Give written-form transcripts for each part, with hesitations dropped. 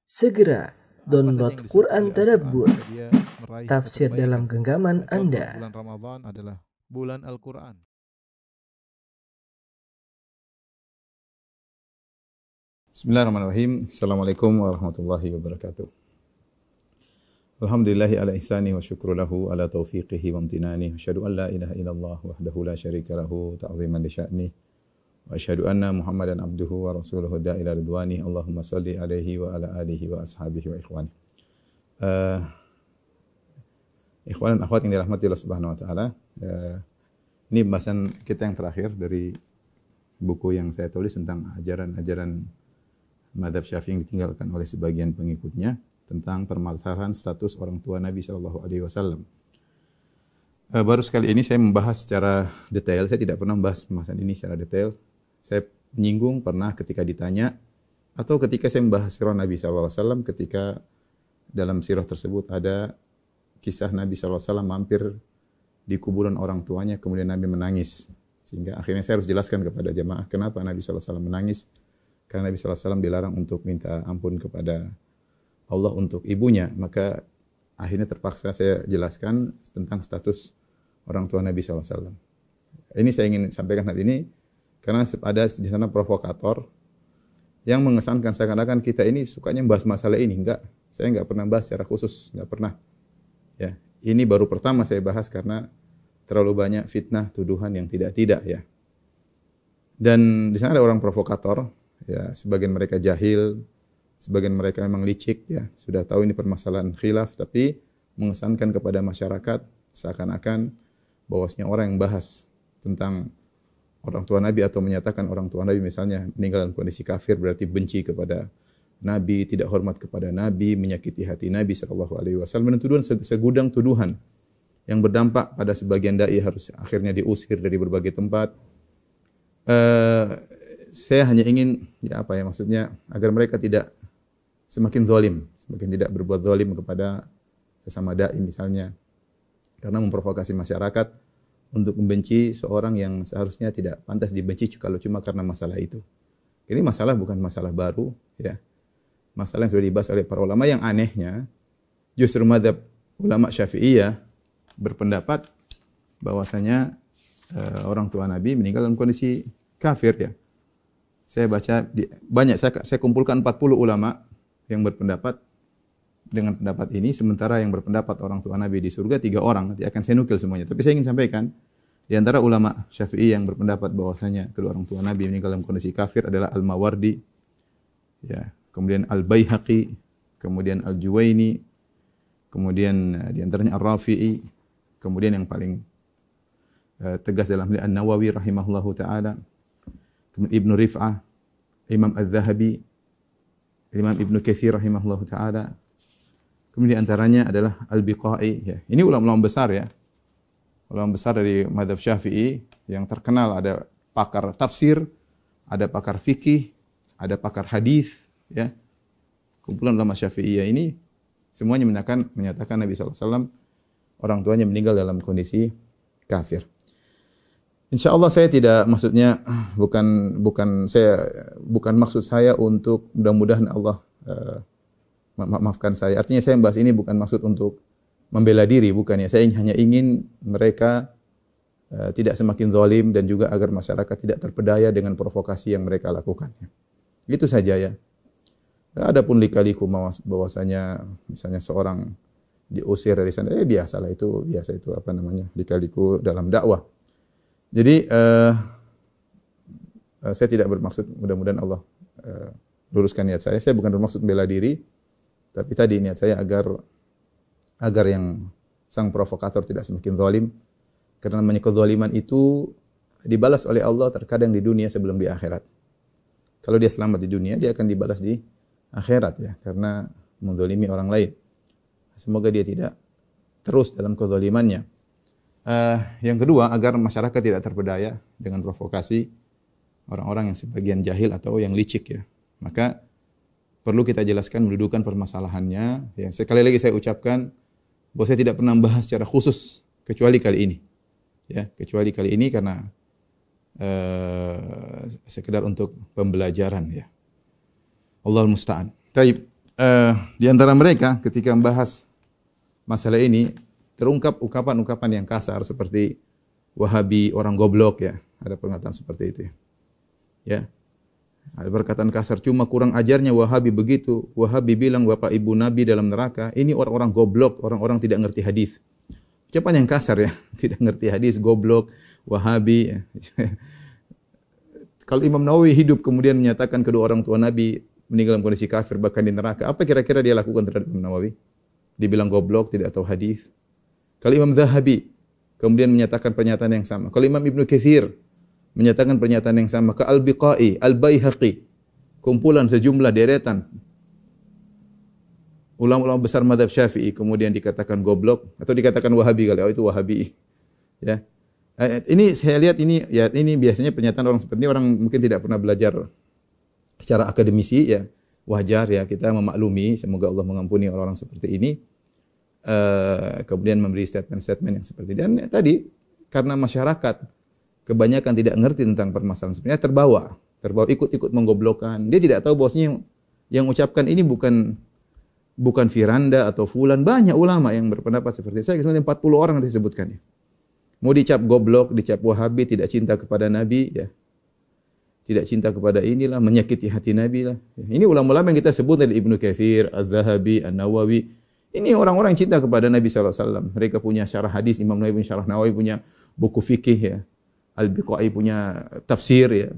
Segera download Quran Tadabbur, dia meraih tafsir dalam genggaman Anda. Bulan Ramadan adalah bulan Al-Quran. Bismillahirrahmanirrahim. Assalamualaikum warahmatullahi wabarakatuh. Alhamdulillahi ala ihsani wa syukru lahu ala taufiqihi wa amtinani. Asyhadu an la ilaha illallah wahdahu la syarika lahu ta'ziman li sya'ni. Wa asyhadu anna Muhammadan abduhu wa rasuluhu da'ila ridwani. Allahumma salli alaihi wa ala alihi wa ashabihi wa ikhwani. Ikhwan dan akhwat yang dirahmati Allah Subhanahu wa taala. Ini pembahasan kita yang terakhir dari buku yang saya tulis tentang ajaran-ajaran mazhab Syafi'i yang ditinggalkan oleh sebagian pengikutnya tentang permasalahan status orang tua Nabi sallallahu alaihi wasallam. Baru sekali ini saya membahas secara detail. Saya tidak pernah membahas pembahasan ini secara detail. Saya menyinggung pernah ketika ditanya atau ketika saya membahas sirah Nabi sallallahu alaihi wasallam, ketika dalam sirah tersebut ada kisah Nabi sallallahu alaihi wasallam mampir di kuburan orang tuanya, kemudian Nabi menangis. Sehingga akhirnya saya harus jelaskan kepada jemaah kenapa Nabi sallallahu alaihi wasallam menangis. Karena Nabi sallallahu alaihi wasallam dilarang untuk minta ampun kepada Allah untuk ibunya. Maka akhirnya terpaksa saya jelaskan tentang status orang tua Nabi sallallahu alaihi wasallam. Ini saya ingin sampaikan hari ini karena ada di sana provokator yang mengesankan seakan-akan kita ini sukanya membahas masalah ini. Enggak, saya enggak pernah bahas secara khusus, enggak pernah. Ya, ini baru pertama saya bahas karena terlalu banyak fitnah, tuduhan yang tidak-tidak ya. Dan di sana ada orang provokator, ya, sebagian mereka jahil, sebagian mereka memang licik ya, sudah tahu ini permasalahan khilaf tapi mengesankan kepada masyarakat seakan-akan bahwasanya orang yang bahas tentang orang tua Nabi atau menyatakan orang tua Nabi misalnya meninggal dalam kondisi kafir berarti benci kepada Nabi, tidak hormat kepada Nabi, menyakiti hati Nabi sallallahu alaihi wasallam, dan tuduhan segudang tuduhan yang berdampak pada sebagian dai harus akhirnya diusir dari berbagai tempat. Saya hanya ingin maksudnya agar mereka tidak semakin zalim, semakin tidak berbuat zalim kepada sesama dai misalnya, karena memprovokasi masyarakat untuk membenci seorang yang seharusnya tidak pantas dibenci kalau cuma karena masalah itu. Ini masalah bukan masalah baru ya. Masalah yang sudah dibahas oleh para ulama. Yang anehnya justru mazhab ulama Syafi'iyah berpendapat bahwasanya orang tua Nabi meninggal dalam kondisi kafir ya. Saya baca saya kumpulkan 40 ulama yang berpendapat dengan pendapat ini, sementara yang berpendapat orang tua Nabi di surga 3 orang. Nanti akan saya nukil semuanya. Tapi saya ingin sampaikan di antara ulama Syafi'i yang berpendapat bahwasanya kedua orang tua Nabi meninggal dalam kondisi kafir adalah Al-Mawardi, ya, kemudian Al-Baihaqi, kemudian Al-Juwaini, kemudian di antaranya Ar-Rafi'i, kemudian yang paling tegas dalam hal An-Nawawi rahimahullahu taala, kemudian Ibnu Rif'ah, Imam Az-Zahabi, Imam Ibnu Katsir rahimahullahu taala. Kemudian di antaranya adalah Al-Biqai ya. Ini ulama-ulama besar ya. Ulama besar dari mazhab Syafi'i yang terkenal, ada pakar tafsir, ada pakar fikih, ada pakar hadis ya. Kumpulan ulama Syafi'iyah ini semuanya menyatakan Nabi sallallahu alaihi wasallam orang tuanya meninggal dalam kondisi kafir. Insyaallah saya tidak maksudnya bukan maksud saya untuk mudah-mudahan Allah maafkan saya. Artinya saya membahas ini bukan maksud untuk membela diri, bukan ya. Saya hanya ingin mereka tidak semakin zalim dan juga agar masyarakat tidak terpedaya dengan provokasi yang mereka lakukan. Itu saja ya. Adapun lika-liku bahwasanya misalnya seorang diusir dari sana, biasa itu lika-liku dalam dakwah. Jadi saya tidak bermaksud, mudah-mudahan Allah luruskan niat saya. Saya bukan bermaksud membela diri, tapi tadi niat saya agar yang sang provokator tidak semakin zalim, karena namanya kezaliman itu dibalas oleh Allah terkadang di dunia sebelum di akhirat. Kalau dia selamat di dunia, dia akan dibalas di akhirat ya, karena menzalimi orang lain. Semoga dia tidak terus dalam kezalimannya. Yang kedua, agar masyarakat tidak terpedaya dengan provokasi orang-orang yang sebagian jahil atau yang licik ya. Maka perlu kita jelaskan, mendudukan permasalahannya. Ya, sekali lagi saya ucapkan bahwa saya tidak pernah membahas secara khusus kecuali kali ini. Ya, kecuali kali ini karena sekedar untuk pembelajaran ya. Allahul musta'an. Baik. Di antara mereka ketika membahas masalah ini terungkap ungkapan-ungkapan yang kasar seperti Wahabi orang goblok ya. Ada pernyataan seperti itu ya. Ya. Ada perkataan kasar cuma kurang ajarnya Wahabi begitu. Wahabi bilang bapak ibu Nabi dalam neraka. Ini orang-orang goblok, orang-orang tidak ngerti hadis. Ucapan yang kasar ya, tidak ngerti hadis, goblok, Wahabi. Ya. Kalau Imam Nawawi hidup kemudian menyatakan kedua orang tua Nabi meninggal dalam kondisi kafir bahkan di neraka, apa kira-kira dia lakukan terhadap Imam Nawawi? Dibilang goblok, tidak tahu hadis. Kalau Imam Zahabi kemudian menyatakan pernyataan yang sama. Kalau Imam Ibnu Katsir menyatakan pernyataan yang sama. Ke Al-Biqai, Al-Baihaqi, kumpulan sejumlah deretan ulama-ulama besar mazhab Syafi'i kemudian dikatakan goblok atau dikatakan Wahabi kali, oh itu Wahabi. Ya. Ini saya lihat ini biasanya pernyataan orang seperti ini orang mungkin tidak pernah belajar secara akademisi ya. Wajar ya kita memaklumi, semoga Allah mengampuni orang-orang seperti ini. Kemudian memberi statement-statement yang seperti ini. Dan tadi karena masyarakat kebanyakan tidak ngerti tentang permasalahan sebenarnya terbawa ikut-ikut menggoblokkan. Dia tidak tahu bahwasanya yang ucapkan ini bukan Firanda atau fulan, banyak ulama yang berpendapat seperti saya sebenarnya 40 orang nanti disebutkan ya. Mau dicap goblok, dicap Wahabi, tidak cinta kepada Nabi ya. Tidak cinta kepada inilah, menyakiti hati Nabi lah. Ini ulama-ulama yang kita sebut dari Ibnu Katsir, Az-Zahabi, An-Nawawi. Ini orang-orang yang cinta kepada Nabi SAW. Mereka punya syarah hadis, Imam Nawawi punya syarah Nawawi, punya buku fikih ya. Al-Biqai punya tafsir ya.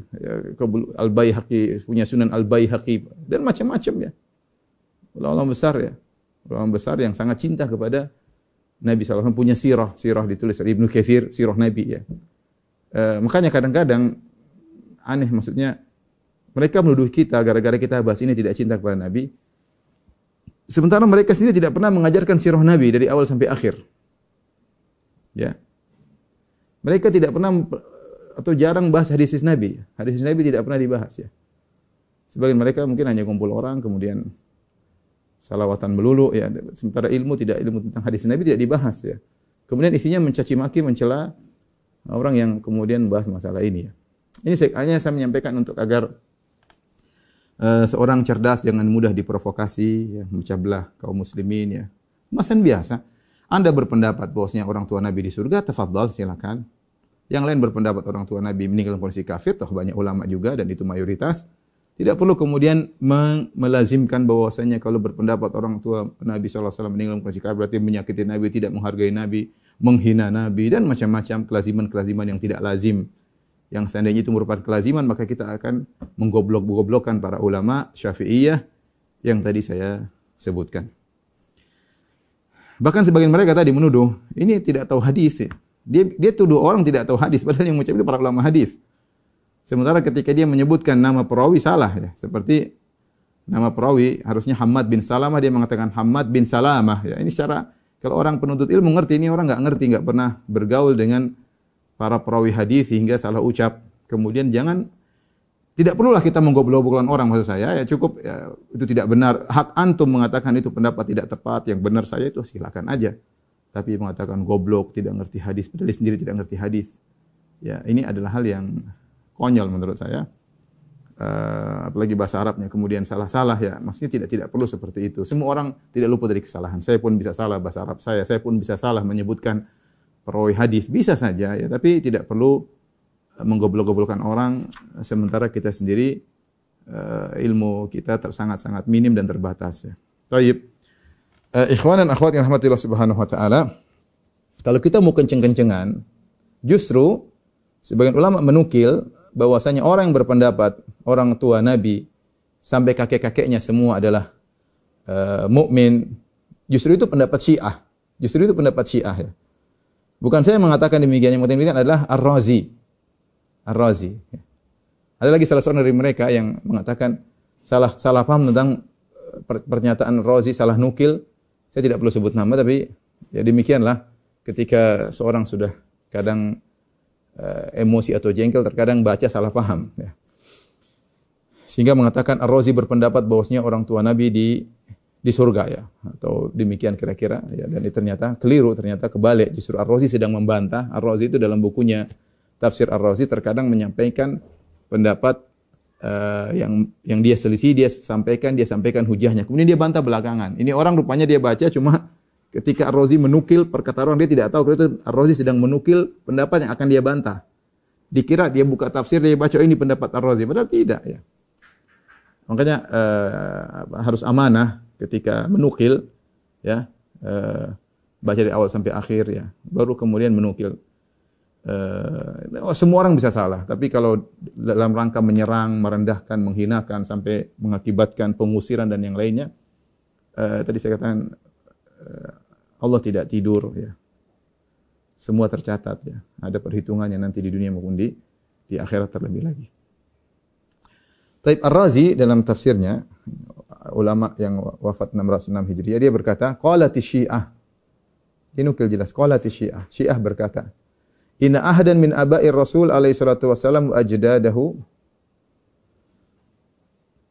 Al-Baihaqi punya Sunan Al-Baihaqi dan macam-macam ya. Ulama besar ya. Ulama besar yang sangat cinta kepada Nabi SAW, punya sirah ditulis oleh Ibnu Katsir, sirah Nabi ya. Makanya kadang-kadang aneh, maksudnya mereka menuduh kita gara-gara kita bahas ini tidak cinta kepada Nabi. Sementara mereka sendiri tidak pernah mengajarkan sirah Nabi dari awal sampai akhir. Ya. Mereka tidak pernah atau jarang bahas hadis Nabi. Hadis Nabi tidak pernah dibahas ya. Sebagian mereka mungkin hanya kumpul orang kemudian salawatan melulu ya. Sementara ilmu tentang hadis Nabi tidak dibahas ya. Kemudian isinya mencaci maki, mencela orang yang kemudian bahas masalah ini ya. Ini hanya saya menyampaikan untuk agar seorang cerdas jangan mudah diprovokasi, ya, memecah belah kaum muslimin ya. Masalah biasa. Anda berpendapat bahwasanya orang tua Nabi di surga, tafadhal silakan. Yang lain berpendapat orang tua Nabi meninggal dalam kondisi kafir, toh banyak ulama juga dan itu mayoritas. Tidak perlu kemudian melazimkan bahwasanya kalau berpendapat orang tua Nabi SAW meninggal dalam kondisi kafir berarti menyakiti Nabi, tidak menghargai Nabi, menghina Nabi dan macam-macam kelaziman-kelaziman yang tidak lazim. Yang seandainya itu merupakan kelaziman, maka kita akan menggoblok-goblokkan para ulama Syafi'iyah yang tadi saya sebutkan. Bahkan sebagian mereka tadi menuduh, ini tidak tahu hadis ya. Dia tuduh orang tidak tahu hadis, padahal yang mengucap itu para ulama hadis. Sementara ketika dia menyebutkan nama perawi salah ya. Seperti nama perawi harusnya Hammad bin Salamah, dia mengatakan Hammad bin Salamah ya. Ini secara kalau orang penuntut ilmu ngerti, ini orang enggak ngerti, enggak pernah bergaul dengan para perawi hadis sehingga salah ucap. Kemudian tidak perlulah kita menggoblok-goblokkan orang, maksud saya ya cukup ya, itu tidak benar. Hak antum mengatakan itu pendapat tidak tepat, yang benar saya itu silakan aja. Tapi mengatakan goblok, tidak ngerti hadis, padahal sendiri tidak ngerti hadis. Ya, ini adalah hal yang konyol menurut saya. Apalagi bahasa Arabnya kemudian salah-salah ya. Maksudnya tidak perlu seperti itu. Semua orang tidak luput dari kesalahan. Saya pun bisa salah bahasa Arab saya pun bisa salah menyebutkan perawi hadis, bisa saja ya, tapi tidak perlu menggoblok-goblokkan orang sementara kita sendiri ilmu kita sangat-sangat minim dan terbatas ya. Baik. Ikhwan dan akhwat yang rahmatillah subhanahu wa ta'ala, kalau kita mau kenceng-kencengan, justru sebagian ulama menukil bahwasanya orang yang berpendapat orang tua Nabi sampai kakek-kakeknya semua adalah mukmin, justru itu pendapat Syiah. Justru itu pendapat Syiah ya. Bukan saya mengatakan demikian, yang mengatakan adalah Ar-Razi. Ar-Razi. Ada lagi salah seorang dari mereka yang mengatakan salah paham tentang pernyataan Ar-Razi, salah nukil. Saya tidak perlu sebut nama, tapi ya demikianlah ketika seorang sudah kadang emosi atau jengkel, terkadang baca salah paham. Ya. Sehingga mengatakan Ar-Razi berpendapat bahwasanya orang tua Nabi di surga ya, atau demikian kira-kira ya, dan itu ternyata keliru, ternyata kebalik. Justru Ar-Razi sedang membantah. Ar-Razi itu dalam bukunya Tafsir Ar-Razi terkadang menyampaikan pendapat yang dia selisih, dia sampaikan hujahnya. Kemudian dia bantah belakangan. Ini orang rupanya dia baca cuma ketika Ar-Razi menukil perkataan orang, dia tidak tahu kalau itu Ar-Razi sedang menukil pendapat yang akan dia bantah. Dikira dia buka tafsir, dia baca ini pendapat Ar-Razi, padahal tidak ya. Makanya harus amanah ketika menukil ya. Baca dari awal sampai akhir ya. Baru kemudian menukil. Semua orang bisa salah, tapi kalau dalam rangka menyerang, merendahkan, menghinakan sampai mengakibatkan pengusiran dan yang lainnya, tadi saya katakan Allah tidak tidur ya. Semua tercatat ya. Ada perhitungannya nanti di dunia maupun di akhirat terlebih lagi. Taib Ar-Razi dalam tafsirnya, ulama yang wafat 606 Hijriah, dia berkata, qalati Syiah. Dinukil jelas, qalati Syiah. Syiah berkata, inna ahadan min aba'ir Rasul alaihi salatu wasallam ajdadahu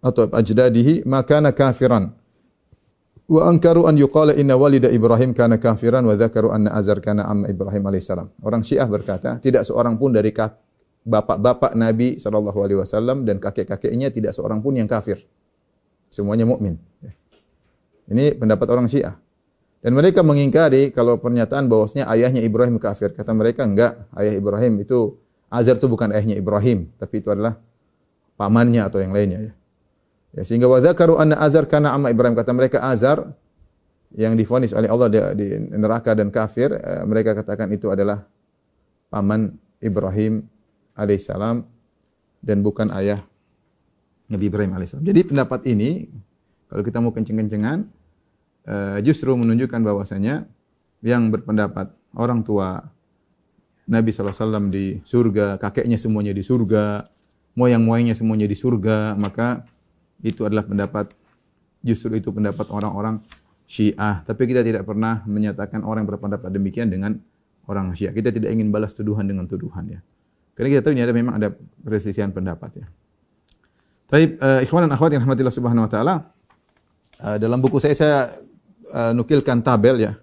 atau ajdadihi makana kafiran. Wa ankaru an yuqala inna walida Ibrahim kana kafiran wa dzakaru anna Azar kana amma Ibrahim alaihissalam. Orang Syiah berkata, tidak seorang pun dari bapak-bapak Nabi sallallahu alaihi wasallam dan kakek-kakeknya tidak seorang pun yang kafir. Semuanya mukmin. Ini pendapat orang Syiah. Dan mereka mengingkari kalau pernyataan bahwasanya ayahnya Ibrahim kafir. Kata mereka enggak, ayah Ibrahim itu Azar itu bukan ayahnya Ibrahim, tapi itu adalah pamannya atau yang lainnya ya. Ya, sehingga wa dzakaru anna Azar kana amma Ibrahim, kata mereka Azar yang divonis oleh Allah di neraka dan kafir, mereka katakan itu adalah paman Ibrahim alaihissalam dan bukan ayah Nabi Ibrahim alaihissalam. Jadi pendapat ini kalau kita mau kenceng-kencengan justru menunjukkan bahwasanya yang berpendapat orang tua Nabi SAW di surga, kakeknya semuanya di surga, moyang-moyangnya semuanya di surga, maka itu adalah pendapat, justru itu pendapat orang-orang Syiah. Tapi kita tidak pernah menyatakan orang yang berpendapat demikian dengan orang Syiah. Kita tidak ingin balas tuduhan dengan tuduhan ya. Karena kita tahu ini memang ada perselisihan pendapat ya. Tapi ikhwan dan akhwat yang rahmatillah subhanahu wa ta'ala, dalam buku saya nukilkan tabel ya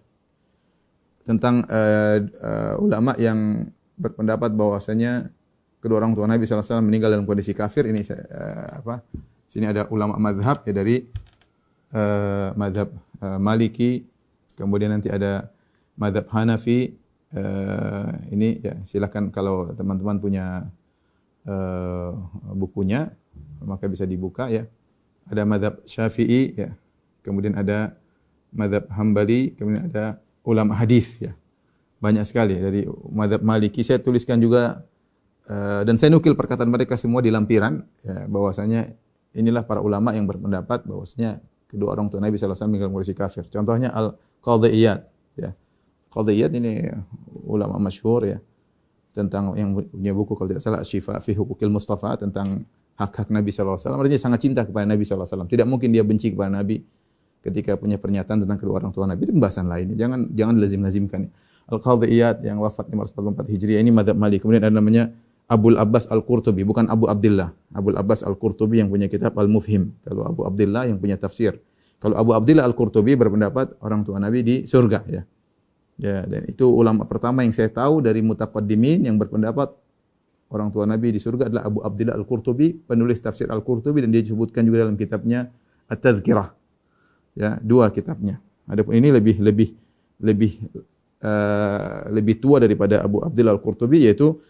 tentang ulama yang berpendapat bahwasanya kedua orang tua Nabi SAW meninggal dalam kondisi kafir. Ini sini ada ulama mazhab ya dari mazhab Maliki, kemudian nanti ada mazhab Hanafi. Ini ya silakan kalau teman-teman punya bukunya maka bisa dibuka ya. Ada mazhab Syafi'i ya. Kemudian ada mazhab Hambali, kemudian ada ulama hadis ya. Banyak sekali dari mazhab Maliki. Saya tuliskan juga dan saya nukil perkataan mereka semua di lampiran ya, bahwasanya inilah para ulama yang berpendapat bahwasanya kedua orang tua Nabi sallallahu alaihi wasallam meninggal kondisi kafir. Contohnya Al-Qadhiyyat ya. Qadhiyyat ini ulama masyhur ya, tentang yang punya buku kalau tidak salah Syifa fi Huquqil Mustafa, tentang hak-hak Nabi sallallahu alaihi wasallam. Artinya sangat cinta kepada Nabi sallallahu alaihi wasallam. Tidak mungkin dia benci kepada Nabi ketika punya pernyataan tentang kedua orang tua Nabi. Itu pembahasan lain. Jangan lazim-lazimkan. Al-Qadhiyyat yang wafat 544 Hijriah ini mazhab Maliki. Kemudian ada namanya Abul Abbas Al-Qurtubi, bukan Abu Abdullah. Abul Abbas Al-Qurtubi yang punya kitab Al-Mufhim. Kalau Abu Abdullah yang punya tafsir. Kalau Abu Abdullah Al-Qurtubi berpendapat orang tua Nabi di surga ya. Ya, dan itu ulama pertama yang saya tahu dari mutaqaddimin yang berpendapat orang tua Nabi di surga adalah Abu Abdullah Al-Qurtubi, penulis tafsir Al-Qurtubi, dan dia disebutkan juga dalam kitabnya At-Tadhkirah. Ya, dua kitabnya. Adapun ini lebih tua daripada Abu Abdullah Al-Qurtubi, yaitu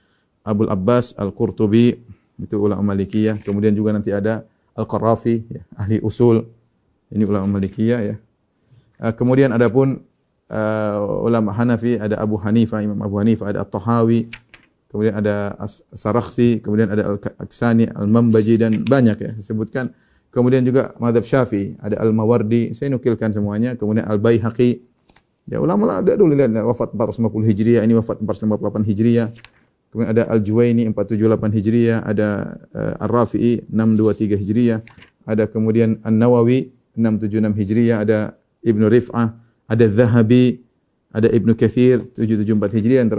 Abul Abbas Al-Qurtubi, itu ulama Malikiyah. Kemudian juga nanti ada Al-Qarrafi, ya, ahli usul. Ini ulama Malikiyah ya. Kemudian adapun ulama Hanafi ada Abu Hanifah, Imam Abu Hanifah, ada At-Tahawi, kemudian ada As-Sarakhsi, kemudian ada Al-Aksani, Al-Mambaji, dan banyak ya disebutkan. Kemudian juga mazhab Syafi'i, ada Al-Mawardi, saya nukilkan semuanya. Kemudian Al-Baihaqi. Ya ulama ada dulu lihat wafat 450 Hijriah, ini wafat 458 Hijriah. Kemudian ada Al-Juwaini 478 Hijriah, ada Ar-Rafi'i 623 Hijriah, ada kemudian An-Nawawi 676 Hijriah, ada Ibnu Rif'ah, ada Zahabi, ada Ibnu Katsir 774 Hijriah, dan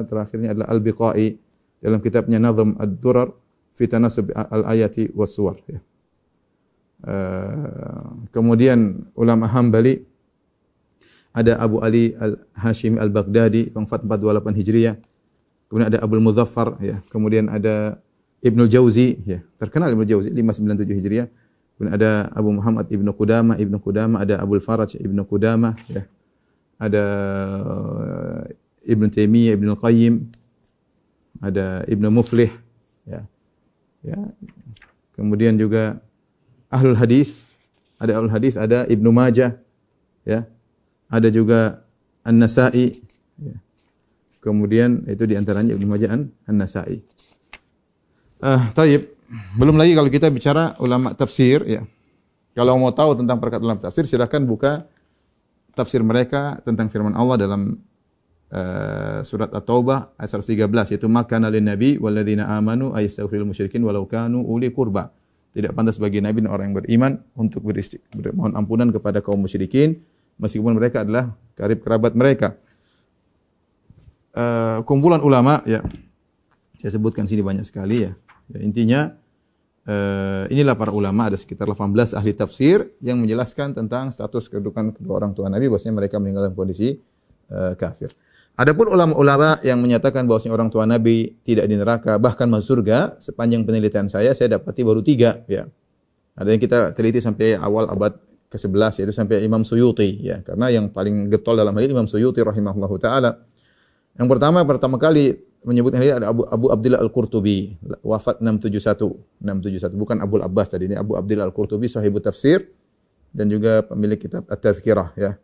terakhirnya adalah Al-Biqai dalam kitabnya Nazm Ad-Durar fi Tanasub Al-Ayati Was-Suwar ya. Kemudian ulama Hambali ada Abu Ali Al-Hashimi Al-Baghdadi yang wafat 428 Hijriah. Kemudian ada Abul Muzaffar ya. Kemudian ada Ibnu Jauzi, ya, terkenal Ibnu Jauzi 597 Hijriah. Kemudian ada Abu Muhammad Ibnu Qudamah, ada Abdul Faraj Ibnu Qudamah, ya. Ada Ibnu Taimiyah, Ibnu Qayyim, ada Ibnu Muflih, ya. Ya. Kemudian juga Ahlul Hadis, ada Ibnu Majah, ya. Ada juga An-Nasa'i, ya. Kemudian itu di antaranya Ibnu Majah An-Nasa'i. Taib. Belum lagi kalau kita bicara ulama tafsir, ya. Kalau mau tahu tentang perkataan ulama tafsir, silakan buka tafsir mereka tentang firman Allah dalam surat At-Taubah ayat 113, yaitu makana lin nabi walladzina amanu ayastaghfirul musyrikin walau kanu uli qurba. Tidak pantas bagi nabi dan orang yang beriman untuk mohon ampunan kepada kaum musyrikin meskipun mereka adalah karib kerabat mereka. Kumpulan ulama, ya. Saya sebutkan sini banyak sekali, ya. Ya, intinya inilah para ulama, ada sekitar 18 ahli tafsir yang menjelaskan tentang status kedudukan kedua orang tua Nabi, bahwasanya mereka meninggal dalam kondisi kafir. Adapun ulama-ulama yang menyatakan bahwasanya orang tua Nabi tidak di neraka bahkan masuk surga, sepanjang penelitian saya dapati baru 3, ya. Ada yang kita teliti sampai awal abad ke-11, yaitu sampai Imam Suyuti, ya. Karena yang paling getol dalam hal ini Imam Suyuti rahimahullahu taala. Yang pertama kali menyebutkan ini ada Abu Abdillah Al-Qurtubi, wafat 671, bukan Abu Abbas tadi, ini Abu Abdillah Al-Qurtubi, sahibut tafsir dan juga pemilik kitab At-Tazkirah, ya.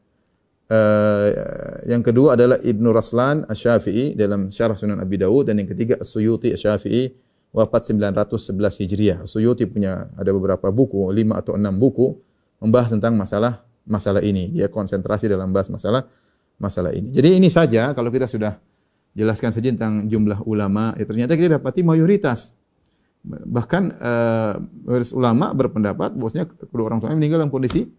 Yang kedua adalah Ibnu Raslan Asy-Syafi'i dalam Syarah Sunan Abi Dawud, dan yang ketiga As-Suyuti Asy-Syafi'i, wafat 911 Hijriah. As-Suyuti punya ada beberapa buku, 5 atau 6 buku membahas tentang masalah ini. Dia konsentrasi dalam bahas masalah ini. Jadi ini saja kalau kita sudah jelaskan saja tentang jumlah ulama, ya ternyata kita dapati mayoritas. Bahkan mayoritas ulama berpendapat bahwasanya kedua orang tuanya meninggal dalam kondisi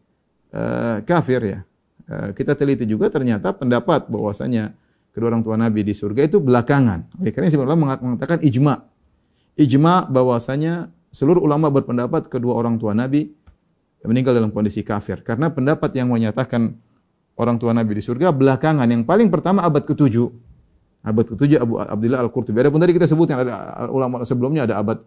kafir, ya. Kita teliti juga ternyata pendapat bahwasanya kedua orang tua Nabi di surga itu belakangan. Oleh karena sebagian ulama mengatakan ijma bahwasanya seluruh ulama berpendapat kedua orang tua Nabi meninggal dalam kondisi kafir. Karena pendapat yang menyatakan orang tua Nabi di surga belakangan, yang paling pertama abad ke-7. Abad ke-7 Abu Abdillah Al-Qurtubi. Adapun tadi kita sebutkan ada ulama sebelumnya, ada abad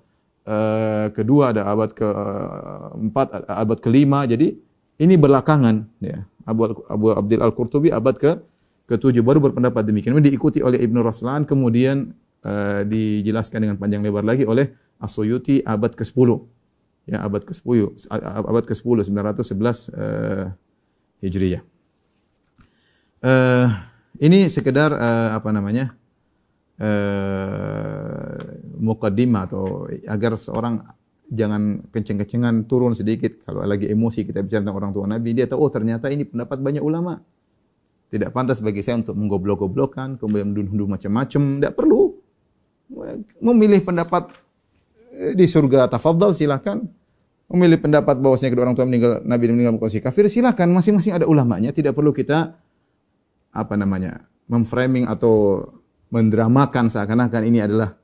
kedua, ada abad ke-4, abad ke-5. Jadi ini belakangan, ya. Abu Abdillah Al-Qurtubi abad ke-7 baru berpendapat demikian. Kemudian diikuti oleh Ibnu Raslan, kemudian dijelaskan dengan panjang lebar lagi oleh As-Suyuti abad ke-10. Ya, abad ke-10 911 Hijriah. Ini sekedar muqaddimah, atau agar seorang jangan kenceng-kencengan, turun sedikit kalau lagi emosi kita bicara tentang orang tua Nabi, dia tahu ternyata ini pendapat banyak ulama. Tidak pantas bagi saya untuk menggoblok-goblokan, kemudian menuduh macam-macam, tidak perlu. Memilih pendapat di surga tafadhal, silakan. Memilih pendapat bahwasanya kedua orang tua Nabi meninggal dalam kondisi kafir, silakan, masing-masing ada ulamanya, tidak perlu kita memframing atau mendramakan seakan-akan ini adalah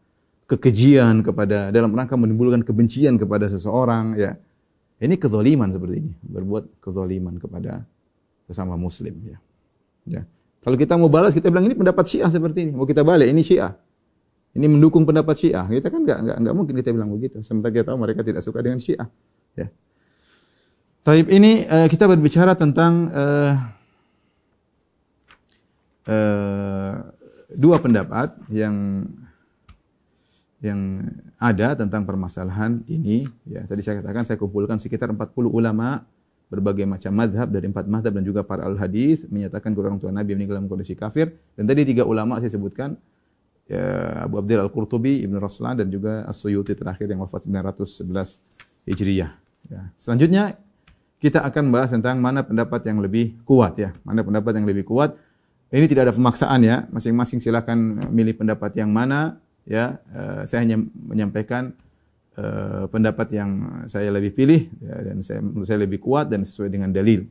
kekejian kepada, dalam rangka menimbulkan kebencian kepada seseorang, ya. Ini kezaliman seperti ini, berbuat kezaliman kepada sesama muslim, ya. Ya. Kalau kita mau balas, kita bilang ini pendapat Syiah seperti ini. Mau kita balik, ini Syiah. Ini mendukung pendapat Syiah. Kita kan enggak mungkin kita bilang begitu. Sementara kita tahu mereka tidak suka dengan Syiah, ya. Taib, ini kita berbicara tentang dua pendapat yang ada tentang permasalahan ini, ya. Tadi saya katakan saya kumpulkan sekitar 40 ulama berbagai macam mazhab dari 4 mazhab dan juga para al-hadis menyatakan kedua orang tua Nabi meninggal dalam kondisi kafir. Dan tadi 3 ulama saya sebutkan, ya, Abu Abdillah Al-Qurtubi, Ibnu Raslan dan juga As-Suyuti terakhir yang wafat 911 Hijriah. Ya. Selanjutnya kita akan bahas tentang mana pendapat yang lebih kuat, ya. Mana pendapat yang lebih kuat. Ini tidak ada pemaksaan, ya. Masing-masing silakan milih pendapat yang mana, ya. Saya hanya menyampaikan pendapat yang saya lebih pilih, ya, dan menurut saya lebih kuat dan sesuai dengan dalil.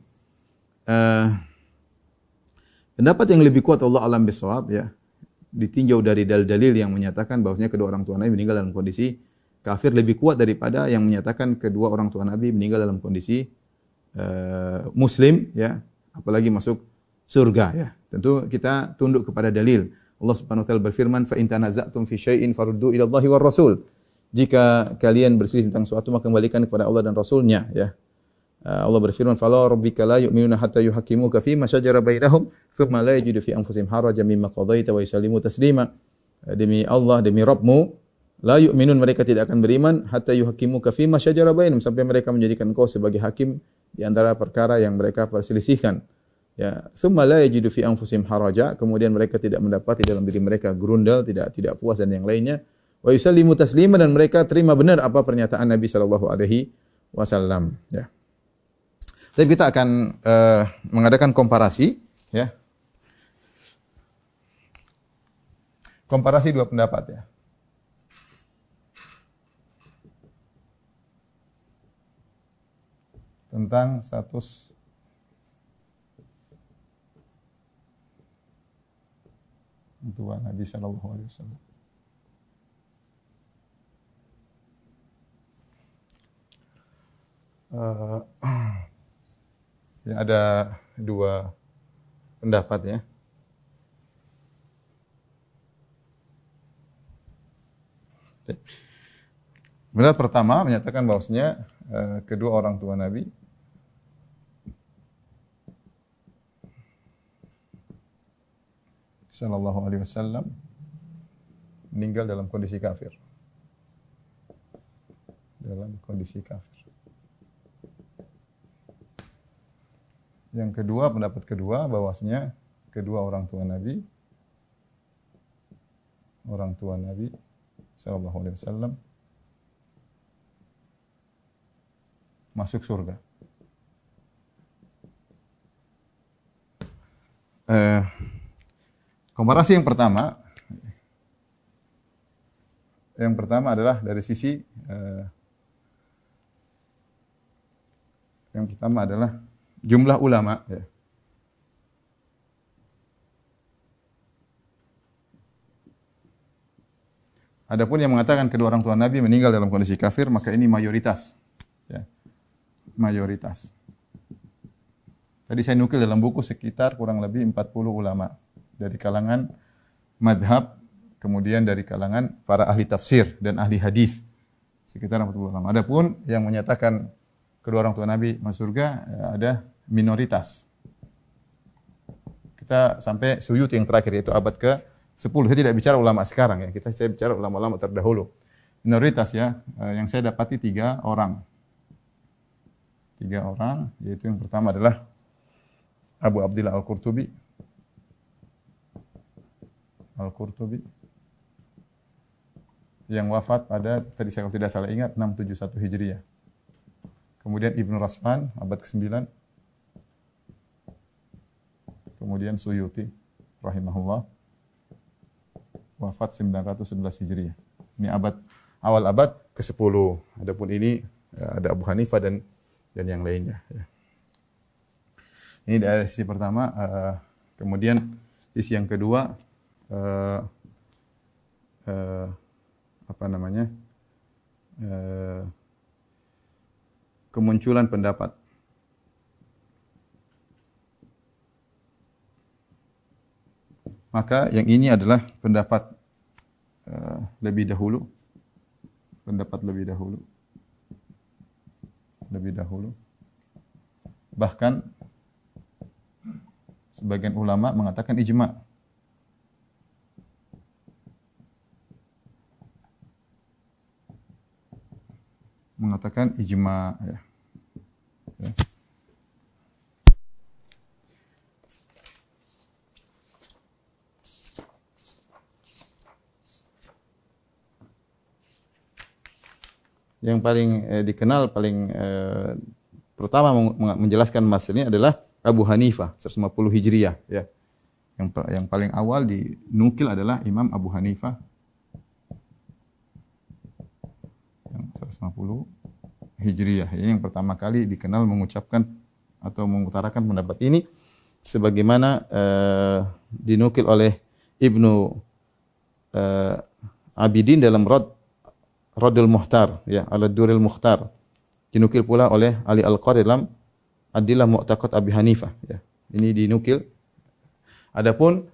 Pendapat yang lebih kuat Allah alam bisawab, ya, ditinjau dari dalil-dalil yang menyatakan bahwasanya kedua orang tua Nabi meninggal dalam kondisi kafir lebih kuat daripada yang menyatakan kedua orang tua Nabi meninggal dalam kondisi muslim, ya, apalagi masuk surga, ya. Tentu kita tunduk kepada dalil. Allah Subhanahu wa taala berfirman, "Fa in tanaza'tum fi syai'in faruddu ila Allahi war Rasul." jika kalian berselisih tentang suatu maka kembalikan kepada Allah dan Rasul-Nya, ya. Allah berfirman, "Fala rabbika la yu'minuna hatta yuhaqqimuka fi ma shajara bainahum, thumma la yajidu fi anfusihim harajan mimma qadaita wa yusallimu taslima." Demi Allah, demi Rabbmu, la yu'minun, mereka tidak akan beriman hatta yuhaqqimuka fi ma shajara bainahum, sampai mereka menjadikan engkau sebagai hakim di antara perkara yang mereka perselisihkan. Ya, thumma la yajidu fi anfusihim haraja, kemudian mereka tidak mendapati dalam diri mereka gerundal, tidak puas dan yang lainnya. Wa yusallimu taslima, dan mereka terima benar apa pernyataan Nabi sallallahu alaihi wasallam, ya. Tapi kita akan mengadakan komparasi, ya. Komparasi dua pendapat, ya. Tentang status Tuhan Nabi sallallahu alaihi wasallam. Ya, ada dua pendapat, ya. Pendapat pertama menyatakan bahwasanya kedua orang tua Nabi sallallahu alaihi wasallam meninggal dalam kondisi kafir. Dalam kondisi kafir. Yang kedua, pendapat kedua bahwasanya kedua orang tua Nabi sallallahu alaihi wasallam masuk surga. Komparasi yang pertama adalah dari sisi yang pertama adalah jumlah ulama, ya. Adapun yang mengatakan kedua orang tua Nabi meninggal dalam kondisi kafir, maka ini mayoritas, ya. Mayoritas. Tadi saya nukil dalam buku sekitar kurang lebih 40 ulama dari kalangan madhab, kemudian dari kalangan para ahli tafsir dan ahli hadis, sekitar 40 ulama. Adapun yang menyatakan kedua orang tua Nabi masuk surga ada minoritas. Kita sampai Suyuti yang terakhir, yaitu abad ke-10. Saya tidak bicara ulama sekarang, ya. Saya bicara ulama-ulama terdahulu. Minoritas, ya, yang saya dapati 3 orang. 3 orang, yaitu yang pertama adalah Abu Abdillah Al-Qurtubi. Yang wafat pada, tadi saya kalau tidak salah ingat, 671 Hijriah. Kemudian Ibnu Raslan, abad ke-9. Kemudian Suyuti, rahimahullah, wafat 911 Hijriah. Ini awal abad ke-10. Adapun ini ada Abu Hanifah dan yang lainnya, ya. Ini dari sisi pertama. Kemudian sisi yang kedua, kemunculan pendapat. Maka yang ini adalah pendapat lebih dahulu. Bahkan sebagian ulama mengatakan ijma'. Ya. Ya. Yang paling dikenal, pertama menjelaskan masalah ini adalah Abu Hanifah 150 Hijriah, ya. Yang paling awal dinukil adalah Imam Abu Hanifah yang 150 Hijriah. Ini yang pertama kali dikenal mengucapkan atau mengutarakan pendapat ini, sebagaimana dinukil oleh Ibnu Abidin dalam Radul Muhtar, ya, Al-Durrul Mukhtar. Dinukil pula oleh Ali Al-Qari dalam Adillah Mu'taqad Abi Hanifah, ya. Ini dinukil. Adapun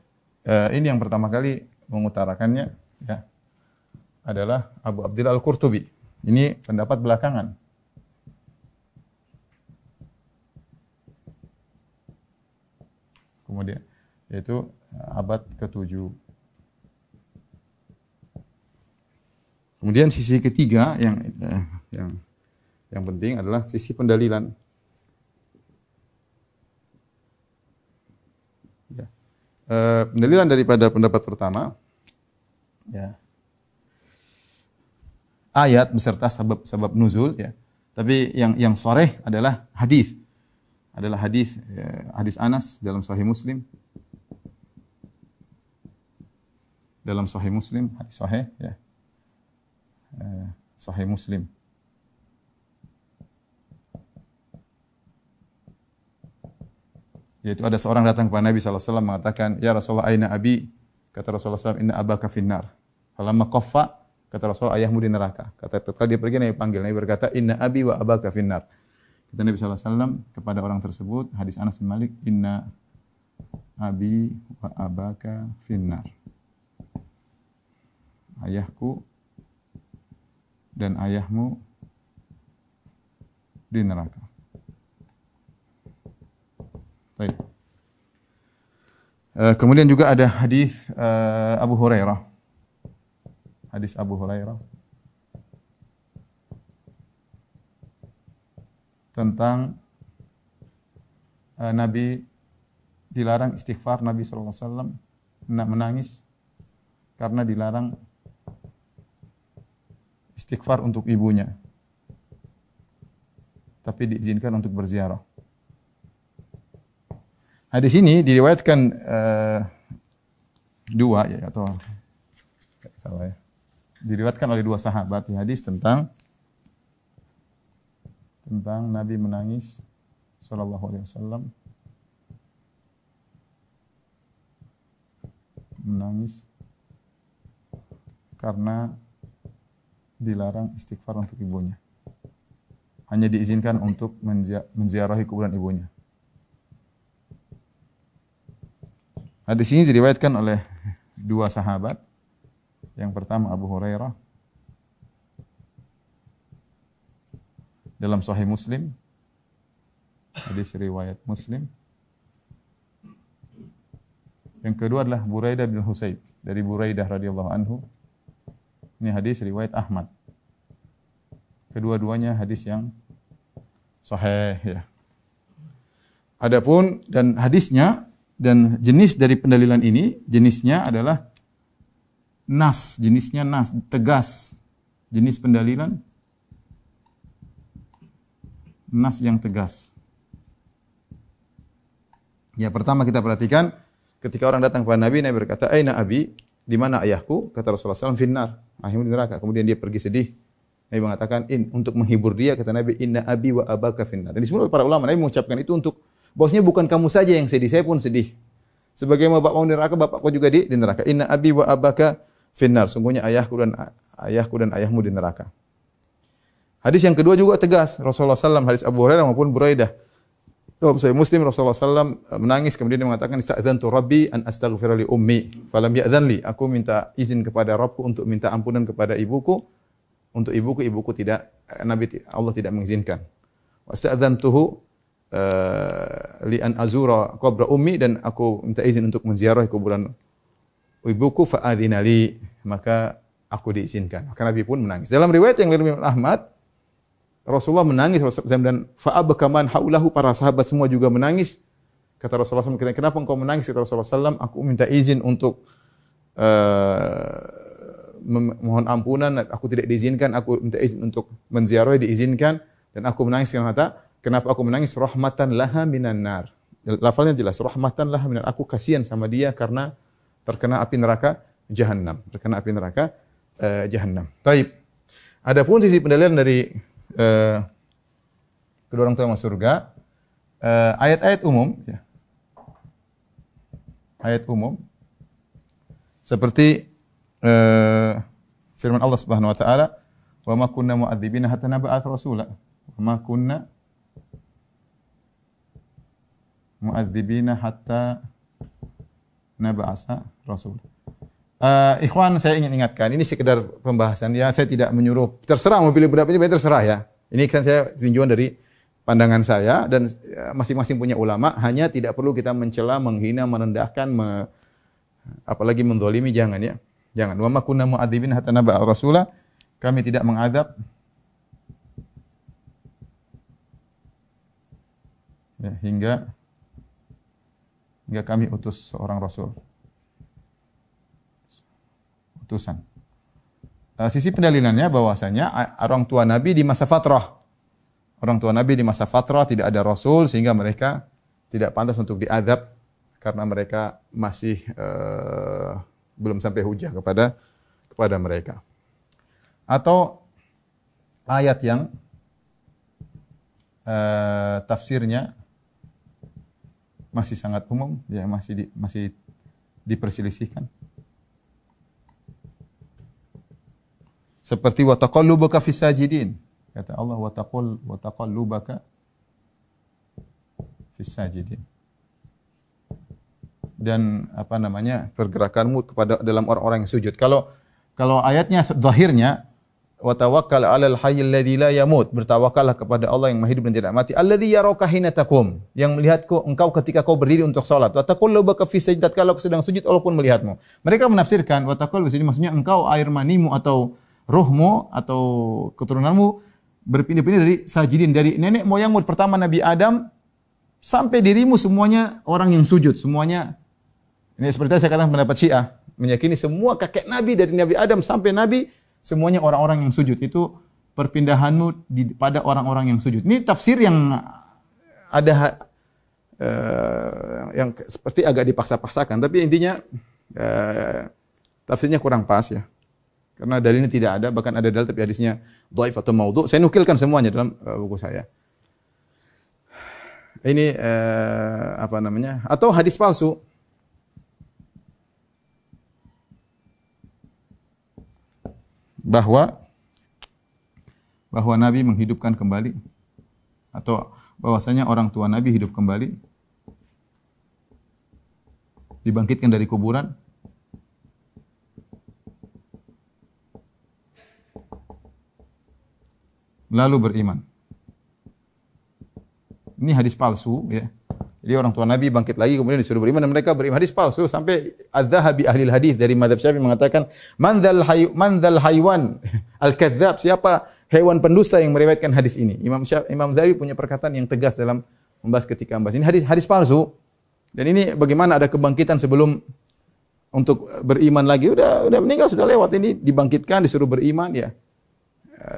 ini yang pertama kali mengutarakannya, ya, adalah Abu Abdillah Al-Qurtubi. Ini pendapat belakangan. Kemudian yaitu abad ke-7. Kemudian sisi ketiga yang penting adalah sisi pendalilan. Ya. Pendalilan daripada pendapat pertama, ya, ayat beserta sebab nuzul, ya. Tapi yang sharih adalah hadis. Adalah hadis Anas dalam Sahih Muslim. Dalam Sahih Muslim, hadis sahih, ya. Sahih Muslim. Yaitu ada seorang datang kepada Nabi SAW mengatakan, "Ya Rasulullah, aina abi?" Kata Rasulullah SAW, "Inna abaka finnar." Falamma qaffa, kata Rasulullah, ayahmu di neraka. Ketika dia pergi, Nabi panggil. Nabi berkata, "Inna abi wa abaka finnar." Kata Nabi SAW kepada orang tersebut, hadis Anas bin Malik, "Inna abi wa abaka finnar." Ayahku dan ayahmu di neraka. Baik. Kemudian juga ada hadis Abu Hurairah. Hadis Abu Hurairah tentang Nabi dilarang istighfar, Nabi SAW menangis karena dilarang istighfar untuk ibunya, tapi diizinkan untuk berziarah. Hadis ini diriwayatkan dua, ya, atau salah, ya. Diriwayatkan oleh dua sahabat. Hadis tentang Nabi menangis sallallahu alaihi wasallam, menangis karena dilarang istighfar untuk ibunya. Hanya diizinkan untuk menziarahi kuburan ibunya. Hadis ini diriwayatkan oleh dua sahabat. Yang pertama Abu Hurairah dalam Sahih Muslim, hadis riwayat Muslim. Yang kedua adalah Buraidah bin Husayb, dari Buraidah radhiyallahu anhu. Ini hadis riwayat Ahmad. Kedua-duanya hadis yang sahih, ya. Adapun dan hadisnya dan jenis dari pendalilan ini, jenisnya adalah jenisnya nas, tegas. Jenis pendalilan nas yang tegas. Ya, pertama kita perhatikan ketika orang datang kepada Nabi, Nabi berkata, "Aina abi?" Di mana ayahku? Kata Rasulullah SAW, "Finnar." Ayahmu di neraka. Kemudian dia pergi sedih. Nabi mengatakan, untuk menghibur dia, kata Nabi, "Inna abi wa abaka finnar." Dan disebut oleh para ulama, Nabi mengucapkan itu untuk bahwasanya bukan kamu saja yang sedih, saya pun sedih. Sebagaimana bapakmu di neraka, bapakku juga di neraka. "Inna abi wa abaka finnar." Sungguhnya ayahku dan ayahmu di neraka. Hadis yang kedua juga tegas. Rasulullah SAW, hadis Abu Hurairah maupun Buraidah. Dalam Sahih Muslim, Rasulullah SAW menangis, kemudian dia mengatakan, "Ista'dzantu Rabbi an astaghfira li ummi, falam ya'dzan li." Aku minta izin kepada Rabbku untuk minta ampunan kepada ibuku. Untuk ibuku tidak, Allah tidak mengizinkan. Wa ista'dzantuhu li an azura qabra ummi, dan aku minta izin untuk menziarahi kuburan ibuku, fa adzina li, maka aku diizinkan. Maka Nabi pun menangis. Dalam riwayat yang dari Imam Ahmad, Rasulullah menangis dan fa'abaka man haulahu, para sahabat semua juga menangis. Kata Rasulullah SAW, "Kenapa engkau menangis?" Kata Rasulullah SAW, "Aku minta izin untuk mohon ampunan, aku tidak diizinkan, aku minta izin untuk menziarahi, diizinkan, dan aku menangis karena kenapa aku menangis? Rahmatan laha minan nar." Lafalnya jelas, rahmatan laha minan nar. Aku kasihan sama dia karena terkena api neraka Jahannam, Taib. Adapun sisi pendalilan dari kedua orang tua masuk surga, ayat-ayat umum, ya. Ayat umum seperti firman Allah Subhanahu wa taala, "Wa ma kunna mu'adzibina hatta nab'atsa rasula." Wa ma kunna mu'adzibina hatta nab'atsa rasula. Ikhwan, saya ingin ingatkan, ini sekedar pembahasan ya, saya tidak menyuruh, terserah mau pilih pendapatnya, terserah ya. Ini kan saya tinjauan dari pandangan saya dan masing-masing punya ulama, hanya tidak perlu kita mencela, menghina, merendahkan, apalagi mendolimi, jangan ya. Jangan. Wa ma kunna mu'adzibin hatta naba'al rasula, kami tidak mengadab ya, hingga kami utus seorang rasul. Utusan. Sisi pendalilannya bahwasanya orang tua Nabi di masa fatrah. Orang tua Nabi di masa fatrah tidak ada rasul sehingga mereka tidak pantas untuk diadab karena mereka masih belum sampai hujah kepada mereka. Atau ayat yang tafsirnya masih sangat umum, ya masih diperselisihkan. Seperti wa taqallubaka fis sajidin. Kata Allah wa taqallubaka fis sajidin. Dan pergerakanmu kepada dalam orang-orang yang sujud. Kalau ayatnya zahirnya wa tawakkal 'alal hayyil ladzi la yamut, bertawakallah kepada Allah yang Maha hidup dan tidak mati, alladzi yaraka hina taqum, yang melihatku engkau ketika kau berdiri untuk salat. Wa taqallubaka fi sajdat, kalau sedang sujud walaupun melihatmu. Mereka menafsirkan wa taqallub di sini maksudnya engkau air manimu atau ruhmu atau keturunanmu berpindah-pindah dari sajidin, dari nenek moyangmu pertama Nabi Adam sampai dirimu semuanya orang yang sujud, semuanya. Ini seperti saya katakan pendapat Syiah, meyakini semua kakek Nabi dari Nabi Adam sampai Nabi semuanya orang-orang yang sujud. Itu perpindahanmu pada orang-orang yang sujud. Ini tafsir yang ada yang seperti agak dipaksa-paksakan, tapi intinya tafsirnya kurang pas ya. Karena dalilnya tidak ada, bahkan ada dalil tapi hadisnya dhaif atau maudhu. Saya nukilkan semuanya dalam buku saya. Ini atau hadis palsu. Bahwa Nabi menghidupkan kembali, atau bahwasanya orang tua Nabi hidup kembali, dibangkitkan dari kuburan, lalu beriman. Ini hadis palsu ya. Jadi orang tua Nabi bangkit lagi kemudian disuruh beriman dan mereka beriman. Hadis palsu sampai Az-Zahabi ahli hadis dari mazhab Syafi'i mengatakan man dzal haywan al-kadzdzab, siapa hewan pendusta yang meriwayatkan hadis ini. Imam Zahabi punya perkataan yang tegas dalam membahas ketika membahas ini hadis palsu. Dan ini bagaimana ada kebangkitan sebelum untuk beriman lagi, udah meninggal, sudah lewat, ini dibangkitkan disuruh beriman ya.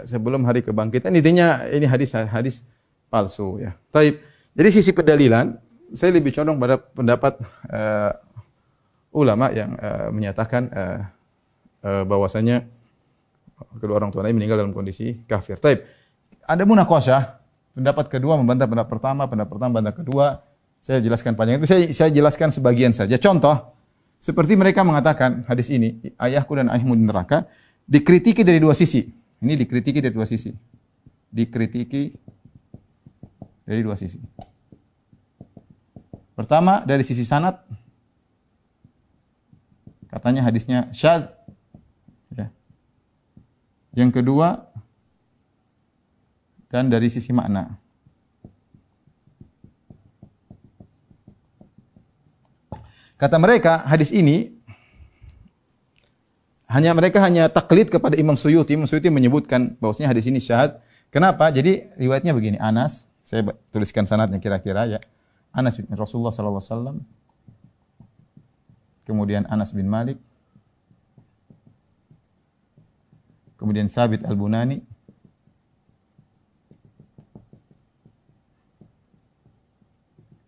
Sebelum hari kebangkitan, intinya ini hadis palsu ya. Taib. Jadi sisi pendalilan saya lebih condong pada pendapat ulama yang menyatakan bahwasanya kedua orang tua Nabi meninggal dalam kondisi kafir. Taib. Ada munaqasyah, pendapat kedua membantah pendapat pertama membantah kedua. Saya jelaskan panjang itu, saya jelaskan sebagian saja. Contoh, seperti mereka mengatakan hadis ini, ayahku dan ayahmu di neraka, dikritiki dari dua sisi. Ini dikritiki dari dua sisi. Dikritiki dari dua sisi. Pertama, dari sisi sanad. Katanya hadisnya syadz. Ya. Yang kedua, dan dari sisi makna. Kata mereka, hadis ini mereka hanya taklid kepada Imam Suyuti. Imam Suyuti menyebutkan bahwasanya hadis ini syadz. Kenapa? Jadi riwayatnya begini, Anas, saya tuliskan sanadnya kira-kira ya. Anas bin Rasulullah sallallahu alaihi wasallam. Kemudian Anas bin Malik. Kemudian Thabit Al-Bunani.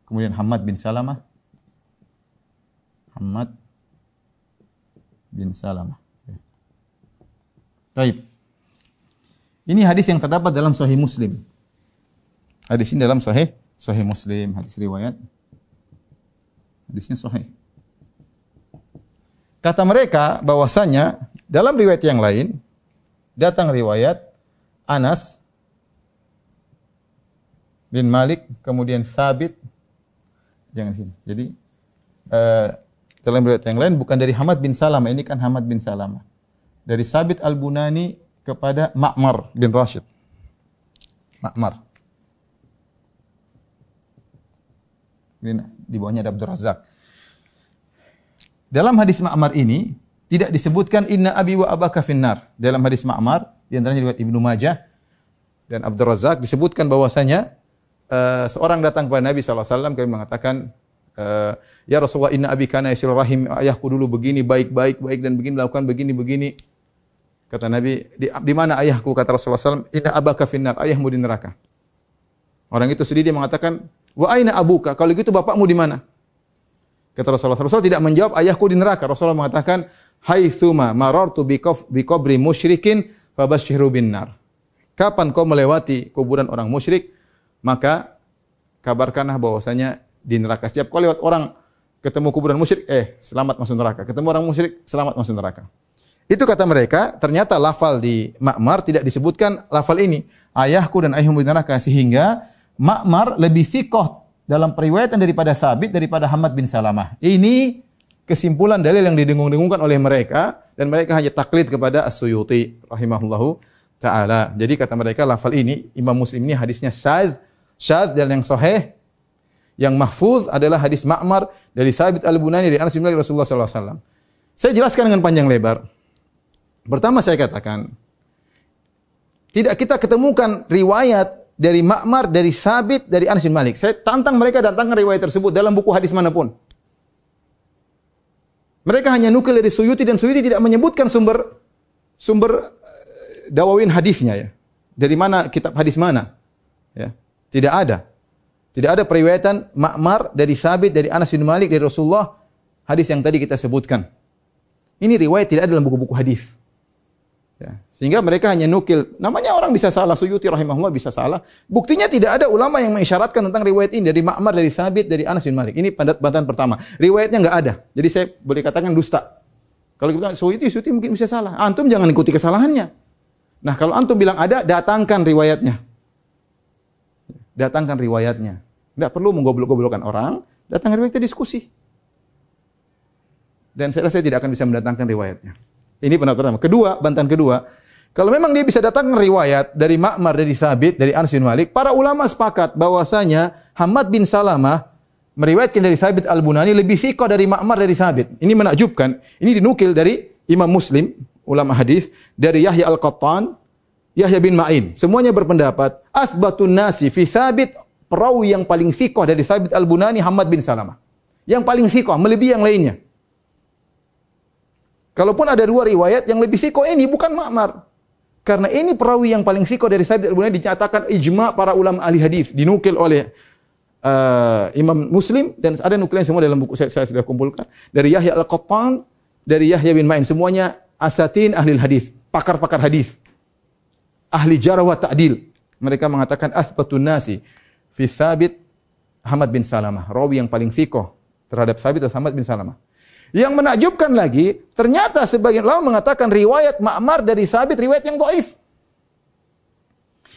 Kemudian Hammad bin Salamah. Hammad bin Salamah. Baik. Ini hadis yang terdapat dalam Sahih Muslim. Hadis ini dalam Sahih Muslim, hadis riwayat. Hadisnya sahih. Kata mereka bahwasanya dalam riwayat yang lain datang riwayat Anas bin Malik kemudian Thabit. Jangan sini. Jadi Dalam riwayat yang lain bukan dari Hamad bin Salamah, ini kan Hamad bin Salamah. Dari Sabit Al-Bunani kepada Ma'mar bin Rashid. Ma'mar. Ini di bawahnya ada Abdul Razak. Dalam hadis Ma'mar ini tidak disebutkan inna abi wa abaka finnar. Dalam hadis Ma'mar, di antaranya riwayat Ibnu Majah dan Abdul Razak disebutkan bahwasanya seorang datang kepada Nabi SAW kemudian mengatakan, ya Rasulullah, inna abi kana yasil rahim, ayahku dulu begini baik dan begini melakukan begini. Kata Nabi, di mana ayahku? Kata Rasulullah SAW, inna abaka finnar, ayahmu di neraka. Orang itu sedih, dia mengatakan, wa aina abuka? Kalau gitu bapakmu di mana? Kata Rasulullah tidak menjawab ayahku di neraka. Rasulullah mengatakan, haitsuma marartu bi qabri musyrikin fabashshiru binnar. Kapan kau melewati kuburan orang musyrik, maka kabarkanlah bahwasanya di neraka. Setiap kali lewat orang ketemu kuburan musyrik, selamat masuk neraka. Ketemu orang musyrik, selamat masuk neraka. Itu kata mereka, ternyata lafal di Ma'mar tidak disebutkan lafal ini. Ayahku dan ayahmu di neraka, sehingga Ma'mar lebih thiqah dalam periwayatan daripada Thabit, daripada Hamad bin Salamah. Ini kesimpulan dalil yang didengung-dengungkan oleh mereka, dan mereka hanya taklid kepada As-Suyuti rahimahullahu ta'ala. Jadi kata mereka lafal ini, Imam Muslim ini hadisnya syadz dan yang sahih, yang mahfuz adalah hadis Ma'mar dari Thabit Al-Bunani dari Anas bin Malik Rasulullah sallallahu alaihi wasallam. Saya jelaskan dengan panjang lebar. Pertama saya katakan, tidak kita ketemukan riwayat dari Ma'mar, dari Thabit, dari Anas bin Malik. Saya tantang mereka datangkan riwayat tersebut dalam buku hadis manapun. Mereka hanya nukil dari Suyuti, dan Suyuti tidak menyebutkan sumber dawawin hadisnya ya. Dari mana kitab hadis mana? Ya. Tidak ada. Tidak ada periwayatan Ma'mar dari Thabit, dari Anas bin Malik, dari Rasulullah, hadis yang tadi kita sebutkan. Ini riwayat tidak ada dalam buku-buku hadis. Ya. Sehingga mereka hanya nukil. Namanya orang bisa salah, Suyuti rahimahullah bisa salah. Buktinya tidak ada ulama yang mengisyaratkan tentang riwayat ini dari Ma'mar, dari Thabit, dari Anas bin Malik. Ini bantahan pertama. Riwayatnya enggak ada. Jadi saya boleh katakan dusta. Kalau kita Suyuti mungkin bisa salah. Antum jangan ikuti kesalahannya. Nah, kalau antum bilang ada, datangkan riwayatnya. Datangkan riwayatnya. Tidak perlu menggoblok-goblokkan orang, datangkan riwayatnya, diskusi. Dan saya rasa saya tidak akan bisa mendatangkan riwayatnya. Ini pendapat pertama. Kedua, bantahan kedua, kalau memang dia bisa datangkan riwayat dari Ma'mar, dari Thabit, dari Anas bin Malik, para ulama sepakat bahwasanya Hamad bin Salamah meriwayatkan dari Thabit Al-Bunani lebih thiqah dari Ma'mar, dari Thabit. Ini menakjubkan. Ini dinukil dari Imam Muslim, ulama hadis, dari Yahya Al-Qattan, Yahya bin Ma'in. Semuanya berpendapat, athbatun nasi fi Thabit, perawi yang paling thiqah dari Thabit Al-Bunani, Hamad bin Salamah. Yang paling thiqah, melebihi yang lainnya. Kalaupun ada dua riwayat yang lebih thiqah, ini bukan Ma'mar. Karena ini perawi yang paling thiqah dari Thabit Al-Bunani, dinyatakan ijma' para ulama ahli hadis, dinukil oleh Imam Muslim, dan ada nukilan semua dalam buku saya sudah kumpulkan. Dari Yahya Al-Qattan, dari Yahya bin Ma'in, semuanya asatin ahli hadis, pakar-pakar hadis. Ahli jarh wa ta'dil. Mereka mengatakan athbatun nasi fi Thabit Hamad bin Salamah, rawi yang paling thiqah terhadap Thabit atau Hamad bin Salamah. Yang menakjubkan lagi, ternyata sebagian ulama mengatakan riwayat Ma'mar dari Thabit riwayat yang dhaif.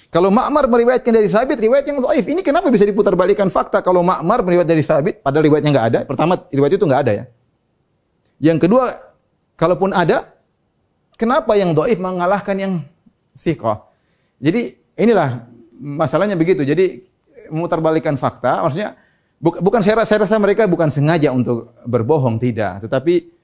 Kalau Ma'mar meriwayatkan dari Thabit riwayat yang dhaif. Ini kenapa bisa diputarbalikkan fakta kalau Ma'mar meriwayat dari Thabit padahal riwayatnya enggak ada? Pertama, riwayat itu enggak ada ya. Yang kedua, kalaupun ada, kenapa yang dhaif mengalahkan yang thiqah? Jadi inilah masalahnya begitu. Jadi memutarbalikkan fakta, maksudnya bukan saya rasa mereka bukan sengaja untuk berbohong, tidak. Tetapi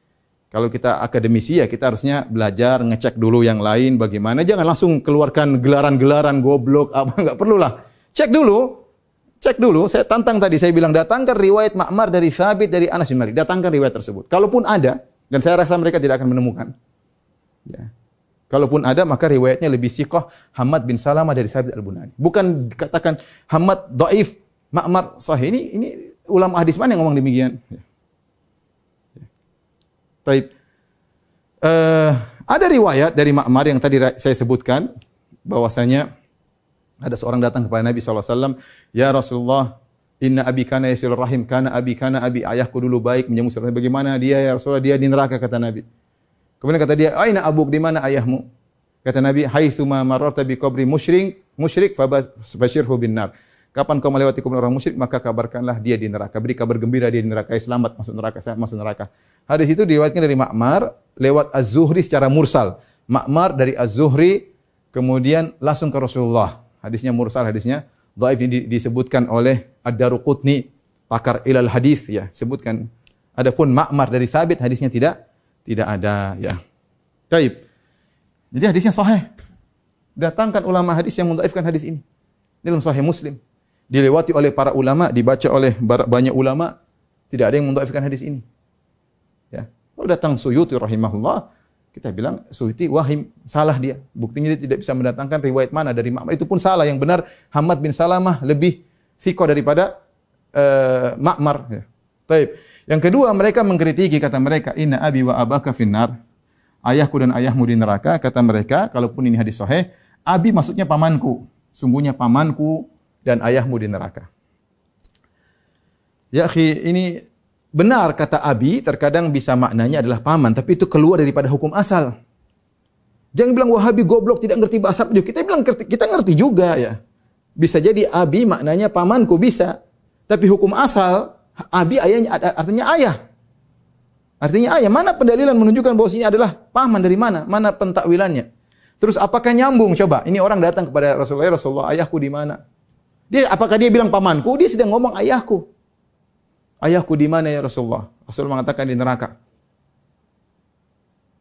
kalau kita akademisi ya kita harusnya belajar, ngecek dulu yang lain bagaimana. Jangan langsung keluarkan gelaran-gelaran goblok apa, enggak perlulah. Cek dulu. Saya tantang tadi, saya bilang datangkan riwayat Ma'mar dari Thabit, dari Anas bin Malik. Datangkan riwayat tersebut. Kalaupun ada, dan saya rasa mereka tidak akan menemukan. Ya. Kalaupun ada, maka riwayatnya lebih thiqah Hamad bin Salamah dari Thabit Al-Bunani. Bukan katakan Hamad dhaif, Ma'mar sahih. Ini ulama hadis mana yang ngomong demikian? Ya. Taib. Ada riwayat dari Ma'mar yang tadi saya sebutkan, bahwasanya ada seorang datang kepada Nabi SAW, ya Rasulullah, inna abi kana yasilur rahim, kana abi, ayahku dulu baik, menjamu silaturahim. Bagaimana dia ya Rasulullah? Dia di neraka, kata Nabi. Kemudian kata dia, aina abuk, di mana ayahmu? Kata Nabi, haitsuma mararta bi qabri musyrik fabashirhu bin nar. Kapan kau melewati kumpulan orang musyrik, maka kabarkanlah dia di neraka. Beri kabar gembira dia di neraka. Selamat masuk neraka, selamat masuk neraka. Hadis itu diriwayatkan dari Ma'mar lewat Az-Zuhri secara mursal. Ma'mar dari Az-Zuhri kemudian langsung ke Rasulullah. Hadisnya mursal, hadisnya dhaif. Ini disebutkan oleh Ad-Daruqutni, pakar ilal hadis ya, sebutkan. Adapun Ma'mar dari Thabit hadisnya tidak ada ya. Baik. Jadi hadisnya sahih. Datangkan ulama hadis yang mendhaifkan hadis ini. Dalam Sahih Muslim. Dilewati oleh para ulama, dibaca oleh banyak ulama, tidak ada yang mendhaifkan hadis ini. Ya. Kalau datang Suyuti rahimahullah, kita bilang Suyuti wahim, salah dia. Buktinya dia tidak bisa mendatangkan riwayat mana dari Ma'mar. Itu pun salah. Yang benar Hammad bin Salamah lebih sikoh daripada Ma'mar. Ya. Taib. Yang kedua, mereka mengkritiki, kata mereka, inna abi wa abaka finnar. Ayahku dan ayahmu di neraka. Kata mereka, kalaupun ini hadis sahih, abi maksudnya pamanku. Sungguhnya pamanku dan ayahmu di neraka. Ya akhi, ini benar kata abi, terkadang bisa maknanya adalah paman, tapi itu keluar daripada hukum asal. Jangan bilang Wahabi goblok, tidak ngerti bahasa Arab. Kita bilang kita ngerti juga ya. Bisa jadi abi maknanya pamanku, bisa. Tapi hukum asal, abi ayahnya artinya ayah. Artinya ayah. Mana pendalilan menunjukkan bahwa ini adalah paman, dari mana? Mana pentakwilannya? Terus apakah nyambung? Coba, ini orang datang kepada Rasulullah, Rasulullah, ayahku di mana? Apakah dia bilang pamanku? Dia sedang ngomong ayahku. Ayahku di mana ya Rasulullah? Rasulullah mengatakan di neraka.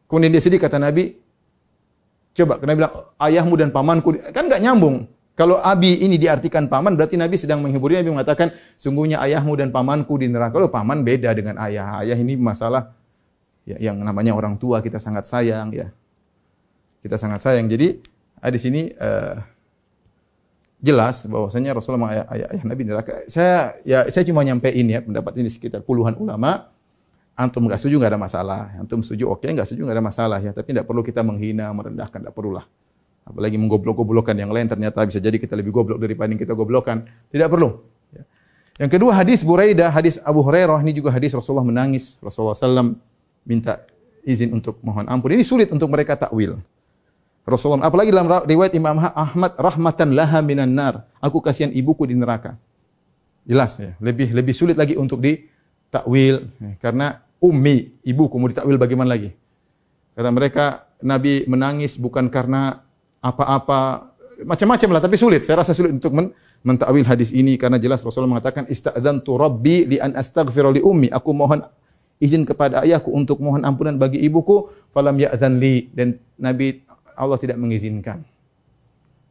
Kemudian dia sedih, kata Nabi, coba, kena bilang ayahmu dan pamanku. Kan enggak nyambung. Kalau abi ini diartikan paman, berarti Nabi sedang menghibur. Nabi mengatakan, sungguhnya ayahmu dan pamanku di neraka. Kalau paman beda dengan ayah. Ayah ini masalah ya, yang namanya orang tua, kita sangat sayang ya. Kita sangat sayang. Jadi di sini jelas bahwasanya Rasulullah ayah Nabi neraka. Saya cuma nyampein ya pendapat ini sekitar puluhan ulama. Antum enggak setuju enggak ada masalah. Antum setuju oke, enggak setuju enggak ada masalah ya. Tapi tidak perlu kita menghina, merendahkan, tidak perlulah. Apalagi menggoblok-goblokkan yang lain, ternyata bisa jadi kita lebih goblok daripada yang kita goblokkan. Tidak perlu. Ya. Yang kedua, hadis Buraidah, hadis Abu Hurairah, ini juga hadis Rasulullah menangis. Rasulullah SAW minta izin untuk mohon ampun. Ini sulit untuk mereka takwil. Rasulullah, apalagi dalam riwayat Imam Ahmad, rahmatan laha minan nar. Aku kasihan ibuku di neraka. Jelas ya, lebih sulit lagi untuk ditakwil karena ummi, ibuku, mau ditakwil bagaimana lagi? Kata mereka, Nabi menangis bukan karena apa-apa, macam-macam lah, tapi sulit. Saya rasa sulit untuk mentakwil hadis ini karena jelas Rasulullah mengatakan ista'dzantu rabbi li an astaghfira li ummi. Aku mohon izin kepada ayahku untuk mohon ampunan bagi ibuku, falam ya'dzan li, dan Nabi Allah tidak mengizinkan.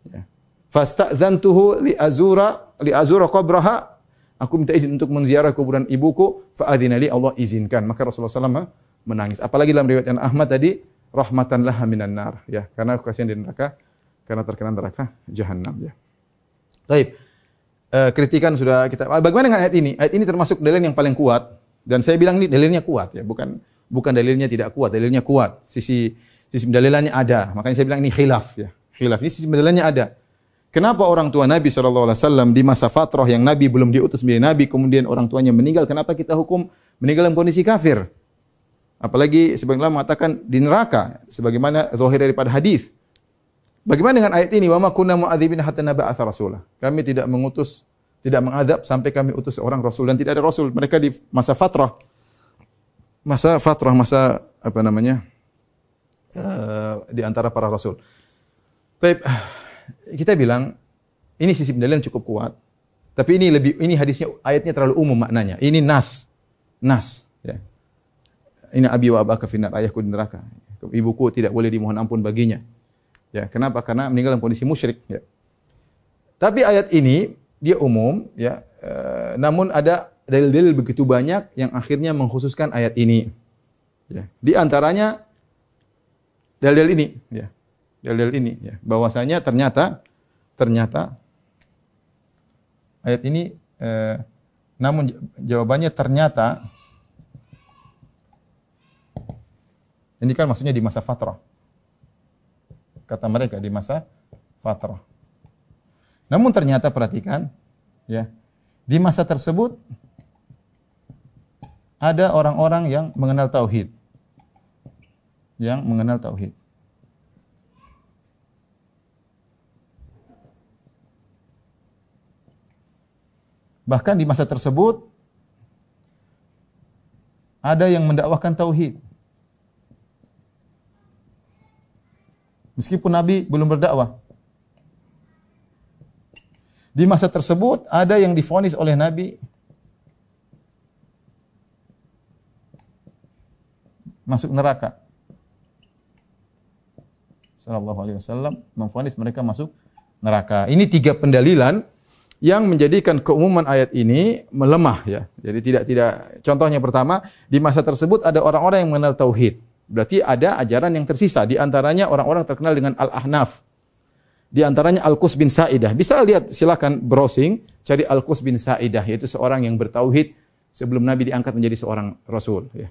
Ya. Fasta'dzantuhu li azura qabraha. Aku minta izin untuk menziarah kuburan ibuku, fa adzina li, Allah izinkan. Maka Rasulullah SAW menangis. Apalagi dalam riwayat yang Ahmad tadi, rahmatan laha minan nar, ya, karena aku kasihan di neraka, karena terkena neraka jahanam, ya. Baik. Kritikan sudah kita. Bagaimana dengan ayat ini? Ayat ini termasuk dalil yang paling kuat, dan saya bilang ini dalilnya kuat ya, bukan dalilnya tidak kuat, dalilnya kuat. Sisi pendalilannya ada. Makanya saya bilang ini khilaf ya. Khilaf ini sisi pendalilannya ada. Kenapa orang tua Nabi SAW di masa fatrah yang Nabi belum diutus menjadi Nabi, kemudian orang tuanya meninggal, kenapa kita hukum meninggal dalam kondisi kafir? Apalagi sebagian ulama mengatakan di neraka, sebagaimana zahir daripada hadis. Bagaimana dengan ayat ini? Wa ma kunna mu'adzibina hatta nab'atsa rasulah. Kami tidak mengutus, tidak mengadab sampai kami utus seorang rasul, dan tidak ada rasul. Mereka di masa fatrah. Masa apa namanya? Di antara para rasul. Tapi kita bilang ini sisi pendalilan cukup kuat. Tapi ini hadisnya, ayatnya terlalu umum maknanya. Ini nas, ya. Ini abi wa abaka finnar, ayahku di neraka. Ibuku tidak boleh dimohon ampun baginya. Ya, kenapa? Karena meninggal dalam kondisi musyrik, ya. Tapi ayat ini dia umum, ya. Namun ada dalil-dalil begitu banyak yang akhirnya mengkhususkan ayat ini. Ya. Di antaranya dalil-dalil ini, ya. Dalil ini, ya. Bahwasanya ternyata ayat ini namun jawabannya ternyata ini kan maksudnya di masa fatrah. Kata mereka di masa fatrah. Namun ternyata perhatikan, ya. Di masa tersebut ada orang-orang yang mengenal tauhid. Yang mengenal tauhid. Bahkan di masa tersebut ada yang mendakwahkan tauhid. Meskipun Nabi belum berdakwah. Di masa tersebut ada yang divonis oleh Nabi masuk neraka. Sallallahu alaihi wasallam memvonis mereka masuk neraka. Ini 3 pendalilan yang menjadikan keumuman ayat ini melemah ya. Jadi tidak contohnya pertama, di masa tersebut ada orang-orang yang mengenal tauhid. Berarti ada ajaran yang tersisa, di antaranya orang-orang terkenal dengan Al-Ahnaf. Di antaranya Al-Qus bin Sa'idah. Bisa lihat, silakan browsing, cari Al-Qus bin Sa'idah, yaitu seorang yang bertauhid sebelum Nabi diangkat menjadi seorang rasul ya.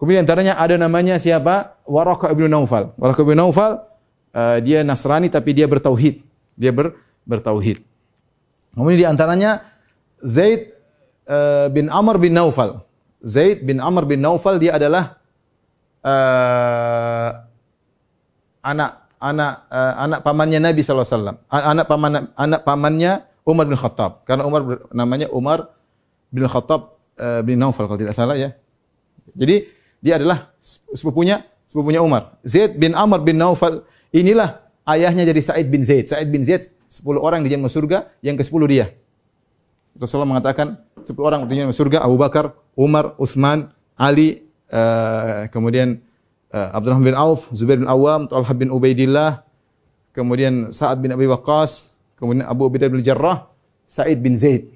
Kemudian antaranya ada namanya siapa? Waraqah bin Naufal. Waraqah bin Naufal dia Nasrani tapi dia bertauhid. Dia bertauhid. Kemudian di antaranya Zaid bin Amr bin Naufal. Zaid bin Amr bin Naufal dia adalah anak pamannya Nabi sallallahu alaihi wasallam. Anak pamannya Umar bin Khattab. Karena namanya Umar bin Khattab bin Naufal kalau tidak salah ya. Jadi dia adalah sepupunya Umar. Zaid bin Amr bin Naufal inilah ayahnya dari Sa'id bin Zaid. Sa'id bin Zaid 10 orang dijamin masuk surga, yang ke-10 dia. Rasulullah mengatakan 10 orang dijamin masuk surga, Abu Bakar, Umar, Utsman, Ali, kemudian Abdurrahman bin Auf, Zubair bin Awam, Talha bin Ubaidillah, kemudian Sa'ad bin Abi Waqqas, kemudian Abu Ubaidah bin Jarrah, Sa'id bin Zaid.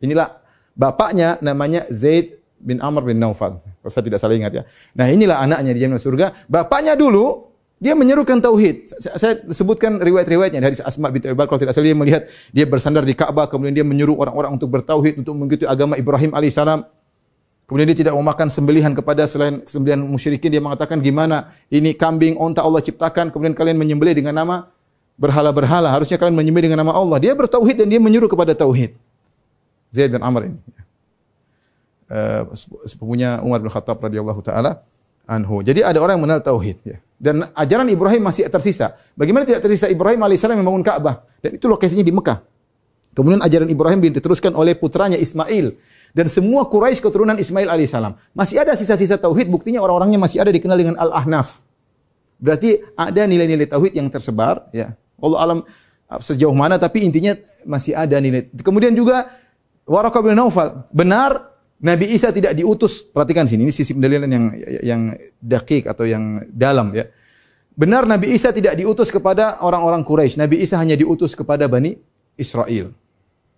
Inilah bapaknya namanya Zaid bin Amr bin Naufal. Kalau saya tidak salah ingat ya. Nah, inilah anaknya dijamin masuk surga. Bapaknya dulu dia menyerukan tauhid. Saya sebutkan riwayat-riwayatnya dari Asma binti Abi Bakar. Kalau tidak salah dia melihat dia bersandar di Ka'bah, kemudian dia menyuruh orang-orang untuk bertauhid, untuk mengikuti agama Ibrahim alaihissalam. Kemudian dia tidak mau makan sembelihan kepada selain sembelihan musyrikin. Dia mengatakan, gimana ini kambing, onta Allah ciptakan, kemudian kalian menyembelih dengan nama berhala-berhala. Harusnya kalian menyembelih dengan nama Allah. Dia bertauhid dan dia menyuruh kepada tauhid. Zaid bin Amr ini. Sepupunya Umar bin Khattab radhiyallahu taala anhu. Jadi ada orang yang mengenal tauhid ya. Dan ajaran Ibrahim masih tersisa. Bagaimana tidak tersisa? Ibrahim alaihissalam membangun Ka'bah dan itu lokasinya di Mekah. Kemudian ajaran Ibrahim diteruskan oleh putranya Ismail dan semua Quraisy keturunan Ismail alaihissalam. Masih ada sisa-sisa tauhid, buktinya orang-orangnya masih ada, dikenal dengan Al-Ahnaf. Berarti ada nilai-nilai tauhid yang tersebar ya. Allah alam sejauh mana, tapi intinya masih ada nilai. Kemudian juga Waraqah bin Naufal, benar Nabi Isa tidak diutus. Perhatikan sini, ini sisi pendalilan yang dakik atau yang dalam ya. Benar Nabi Isa tidak diutus kepada orang-orang Quraisy. Nabi Isa hanya diutus kepada Bani Israel.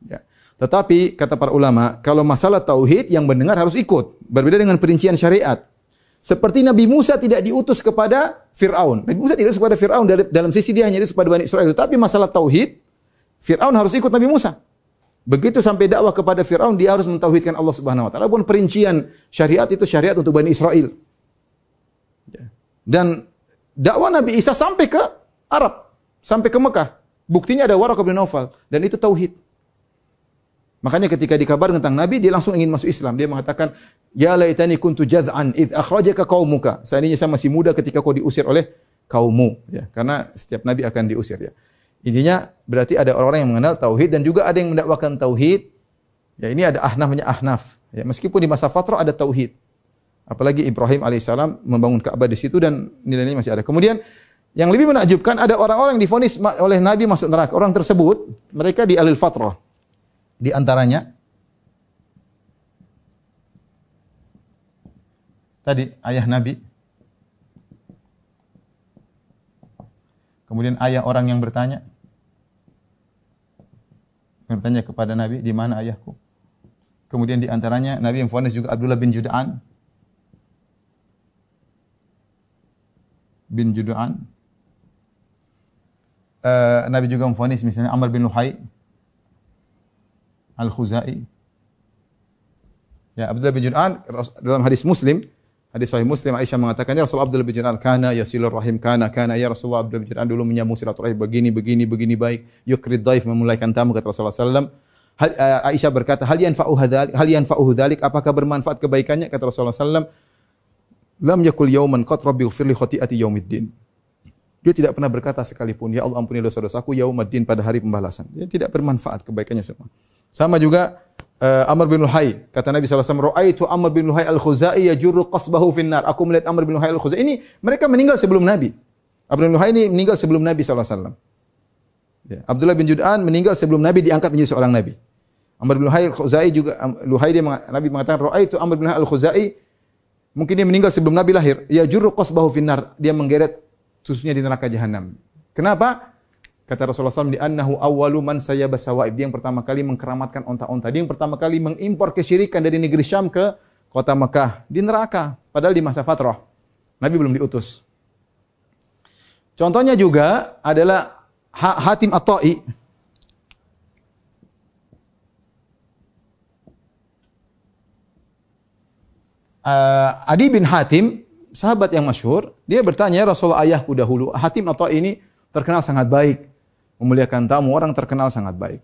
Ya. Tetapi kata para ulama, kalau masalah tauhid yang mendengar harus ikut. Berbeda dengan perincian syariat. Seperti Nabi Musa tidak diutus kepada Fir'aun. Nabi Musa tidak diutus kepada Fir'aun, dalam sisi dia hanya diutus kepada Bani Israel. Tetapi masalah tauhid, Fir'aun harus ikut Nabi Musa. Begitu sampai dakwah kepada Fir'aun, dia harus mentauhidkan Allah Subhanahu wa taala. Pun perincian syariat itu syariat untuk Bani Israel. Dan dakwah Nabi Isa sampai ke Arab, sampai ke Mekah. Buktinya ada Waraqah bin Naufal dan itu tauhid. Makanya ketika dikabarkan tentang Nabi, dia langsung ingin masuk Islam. Dia mengatakan, "Ya laitani kuntu jaz'an id akhrajaka qaumuka." Seandainya saya masih muda ketika kau diusir oleh kaummu, ya. Karena setiap nabi akan diusir, ya. Intinya berarti ada orang-orang yang mengenal tauhid dan juga ada yang mendakwakan tauhid. Ya, ini ada namanya Ahnaf. Ya, meskipun di masa fatrah ada tauhid. Apalagi Ibrahim alaihissalam membangun Ka'bah di situ dan nilainya masih ada. Kemudian yang lebih menakjubkan ada orang-orang yang divonis oleh Nabi masuk neraka. Orang tersebut mereka di alil fatrah. Di antaranya tadi ayah Nabi. Kemudian ayah orang yang bertanya kepada Nabi, di mana ayahku? Kemudian di antaranya Nabi yang vonis juga Abdullah bin Jud'an. Nabi juga memvonis misalnya Amr bin Luhai Al-Khuzai. Ya, Abdullah bin Jud'an dalam hadis Muslim, hadis Sahih Muslim, Aisyah mengatakannya Rasulullah Abdullah bin Jud'an kana yasilur rahim kana ya Rasulullah Abdullah bin Jud'an dulu menyambung silaturahim begini baik. Yukrid dhaif, memulaikan tamu, kata Rasulullah sallallahu alaihi wasallam. Aisyah berkata, hal yanfa'uhu dzalik, apakah bermanfaat kebaikannya? Kata Rasulullah sallallahu alaihi wasallam, lam yakul yauman qad rabbi ighfir li khati'ati yaumiddin. Dia tidak pernah berkata sekalipun, ya Allah ampuni dosa-dosaku yaumiddin, pada hari pembalasan. Dia tidak bermanfaat kebaikannya semua. Sama juga Amr bin Luhai. Kata Nabi SAW, "Ra'aitu Amr bin Luhai al-Khuzai yajurru qasbahu finnar." Aku melihat Amr bin Luhai al-Khuzai. Ini mereka meninggal sebelum Nabi. Amr bin Luhai ini meninggal sebelum Nabi SAW. Ya. Abdullah bin Jud'an meninggal sebelum Nabi diangkat menjadi seorang Nabi. Amr bin Luhai al-Khuzai juga, Nabi mengatakan, "Ra'aitu Amr bin Luhai al-Khuzai." Mungkin dia meninggal sebelum Nabi lahir. Yajurru qasbahu finnar. Dia menggeret susunya di neraka jahanam. Kenapa? Kata Rasulullah SAW, "Annahu awwalu man sayyaba sawaib." Dia yang pertama kali mengkeramatkan onta-onta. Dia yang pertama kali mengimpor kesyirikan dari negeri Syam ke kota Mekah di neraka. Padahal di masa fatrah. Nabi belum diutus. Contohnya juga adalah Hatim At-Ta'i. Adi bin Hatim, sahabat yang masyhur, dia bertanya, "Rasulullah, ayahku dahulu." Hatim atau ini terkenal sangat baik, memuliakan tamu, orang terkenal sangat baik.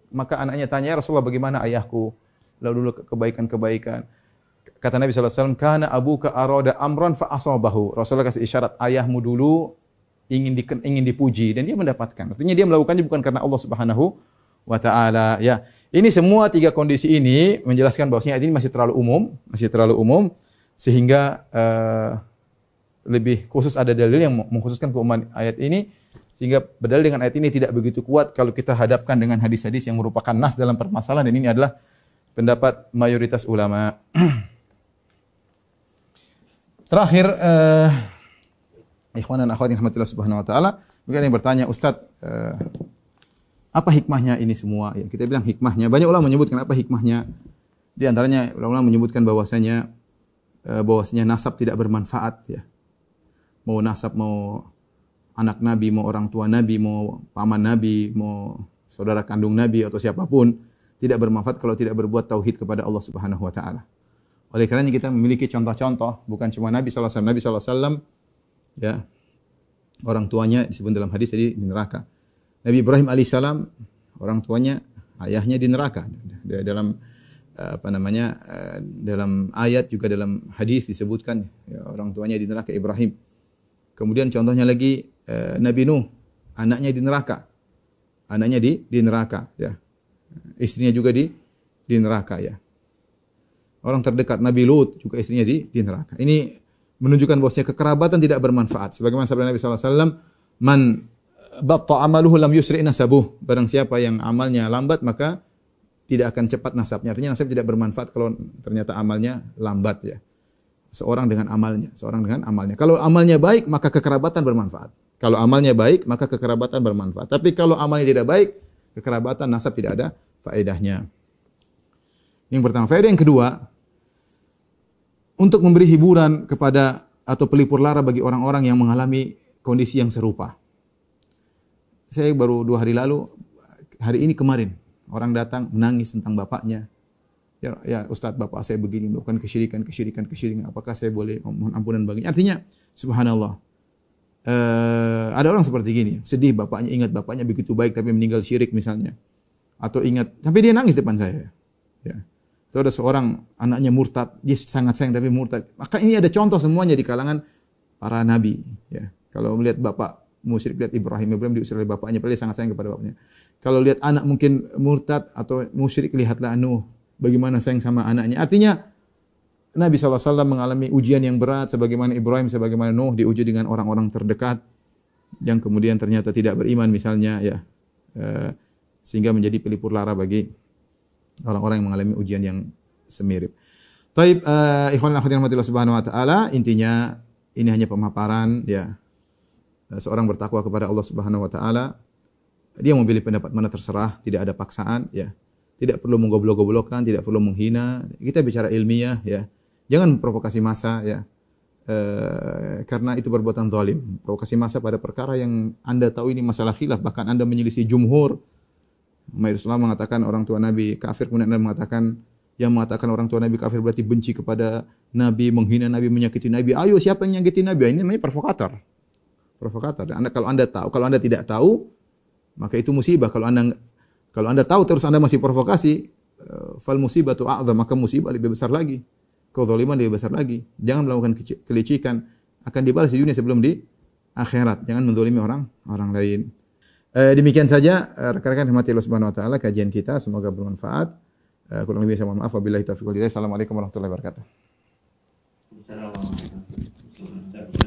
Maka anaknya tanya, "Ya Rasulullah, bagaimana ayahku?" Lalu dulu kebaikan-kebaikan. Kata Nabi SAW, "Kana abuka arada amran fa asabahu." Rasulullah kasih isyarat, ayahmu dulu ingin dipuji dan dia mendapatkan. Artinya dia melakukannya bukan karena Allah Subhanahu wa ta'ala. Ya. Ini semua tiga kondisi ini menjelaskan bahwasanya ayat ini masih terlalu umum sehingga lebih khusus ada dalil yang mengkhususkan keumuman ayat ini, sehingga berdalil dengan ayat ini tidak begitu kuat kalau kita hadapkan dengan hadis-hadis yang merupakan nas dalam permasalahan, dan ini adalah pendapat mayoritas ulama. Terakhir, ikhwan dan akhwat yang rahmatillah subhanahu wa ta'ala, mungkin ada yang bertanya, "Ustaz, apa hikmahnya ini semua?" Ya, kita bilang hikmahnya. Banyak ulama menyebutkan apa hikmahnya. Di antaranya ulama menyebutkan bahwasanya nasab tidak bermanfaat. Ya. Mau nasab, mau anak Nabi, mau orang tua Nabi, mau paman Nabi, mau saudara kandung Nabi atau siapapun, tidak bermanfaat kalau tidak berbuat tauhid kepada Allah Subhanahu wa taala. Oleh karenanya kita memiliki contoh-contoh, bukan cuma Nabi sallallahu alaihi wasallam. Nabi sallallahu alaihi wasallam, ya, orang tuanya disebut dalam hadis tadi di neraka. Nabi Ibrahim alaihissalam, orang tuanya, ayahnya di neraka. Dalam dalam ayat juga dalam hadis disebutkan, ya, orang tuanya di neraka Ibrahim. Kemudian contohnya lagi Nabi Nuh, anaknya di neraka. Anaknya di neraka, ya. Istrinya juga di neraka, ya. Orang terdekat Nabi Lut juga istrinya di neraka. Ini menunjukkan bahwasanya kekerabatan tidak bermanfaat. Sebagaimana sabda Nabi sallallahu alaihi wasallam, "Man batta amaluhu lam yusri nasabuh." Barang siapa yang amalnya lambat maka tidak akan cepat nasabnya. Artinya nasab tidak bermanfaat kalau ternyata amalnya lambat, ya. Seorang dengan amalnya. Kalau amalnya baik maka kekerabatan bermanfaat. Kalau amalnya baik maka kekerabatan bermanfaat. Tapi kalau amalnya tidak baik, kekerabatan nasab tidak ada faedahnya. Yang pertama. Faedah yang kedua, untuk memberi hiburan kepada atau pelipur lara bagi orang-orang yang mengalami kondisi yang serupa. Saya baru 2 hari lalu, kemarin, orang datang menangis tentang bapaknya. Ya Ustaz, bapak saya begini, melakukan kesyirikan. Apakah saya boleh mohon ampunan baginya? Artinya, subhanallah, ada orang seperti gini, sedih bapaknya, ingat bapaknya begitu baik tapi meninggal syirik misalnya. Atau ingat, sampai dia nangis depan saya. Ya. Itu ada seorang anaknya murtad, dia sangat sayang tapi murtad. Maka ini ada contoh semuanya di kalangan para nabi. Ya. Kalau melihat bapak musyrik, lihat Ibrahim diusir oleh bapaknya, padahal dia sangat sayang kepada bapaknya. Kalau lihat anak mungkin murtad atau musyrik, lihatlah Nuh, bagaimana sayang sama anaknya. Artinya Nabi SAW mengalami ujian yang berat, sebagaimana Ibrahim, sebagaimana Nuh diuji dengan orang-orang terdekat yang kemudian ternyata tidak beriman misalnya, ya, sehingga menjadi pelipur lara bagi orang-orang yang mengalami ujian yang semirip. Taib, ikhwan dan akhwat rahmatillah subhanahu wa ta'ala, intinya ini hanya pemaparan, ya. Seorang bertakwa kepada Allah Subhanahu wa taala, dia memilih pendapat mana terserah, tidak ada paksaan, ya. Tidak perlu menggoblok-goblokkan, tidak perlu menghina. Kita bicara ilmiah, ya. Jangan provokasi massa, ya. Karena itu perbuatan zalim. Provokasi massa pada perkara yang Anda tahu ini masalah khilaf, bahkan Anda menyelisih jumhur. Mayoritas ulama mengatakan orang tua Nabi kafir, kemudian Anda mengatakan yang mengatakan orang tua Nabi kafir berarti benci kepada Nabi, menghina Nabi, menyakiti Nabi. Ayo, siapa yang menyakiti Nabi? Ini namanya provokator. Dan kalau Anda tahu, kalau Anda tidak tahu, maka itu musibah. Kalau Anda tahu terus Anda masih provokasi, fal musibatu a'dzam, maka musibah lebih besar lagi. Kezaliman lebih besar lagi. Jangan melakukan kelicikan, akan dibalas di dunia sebelum di akhirat. Jangan menzalimi orang lain. Demikian saja rekan-rekan rahmati Allah Subhanahu wa taala kajian kita, semoga bermanfaat. Kurang lebih saya mohon maaf. Wabillahi taufiq wal hidayah. Assalamualaikum warahmatullahi wabarakatuh. Assalamualaikum.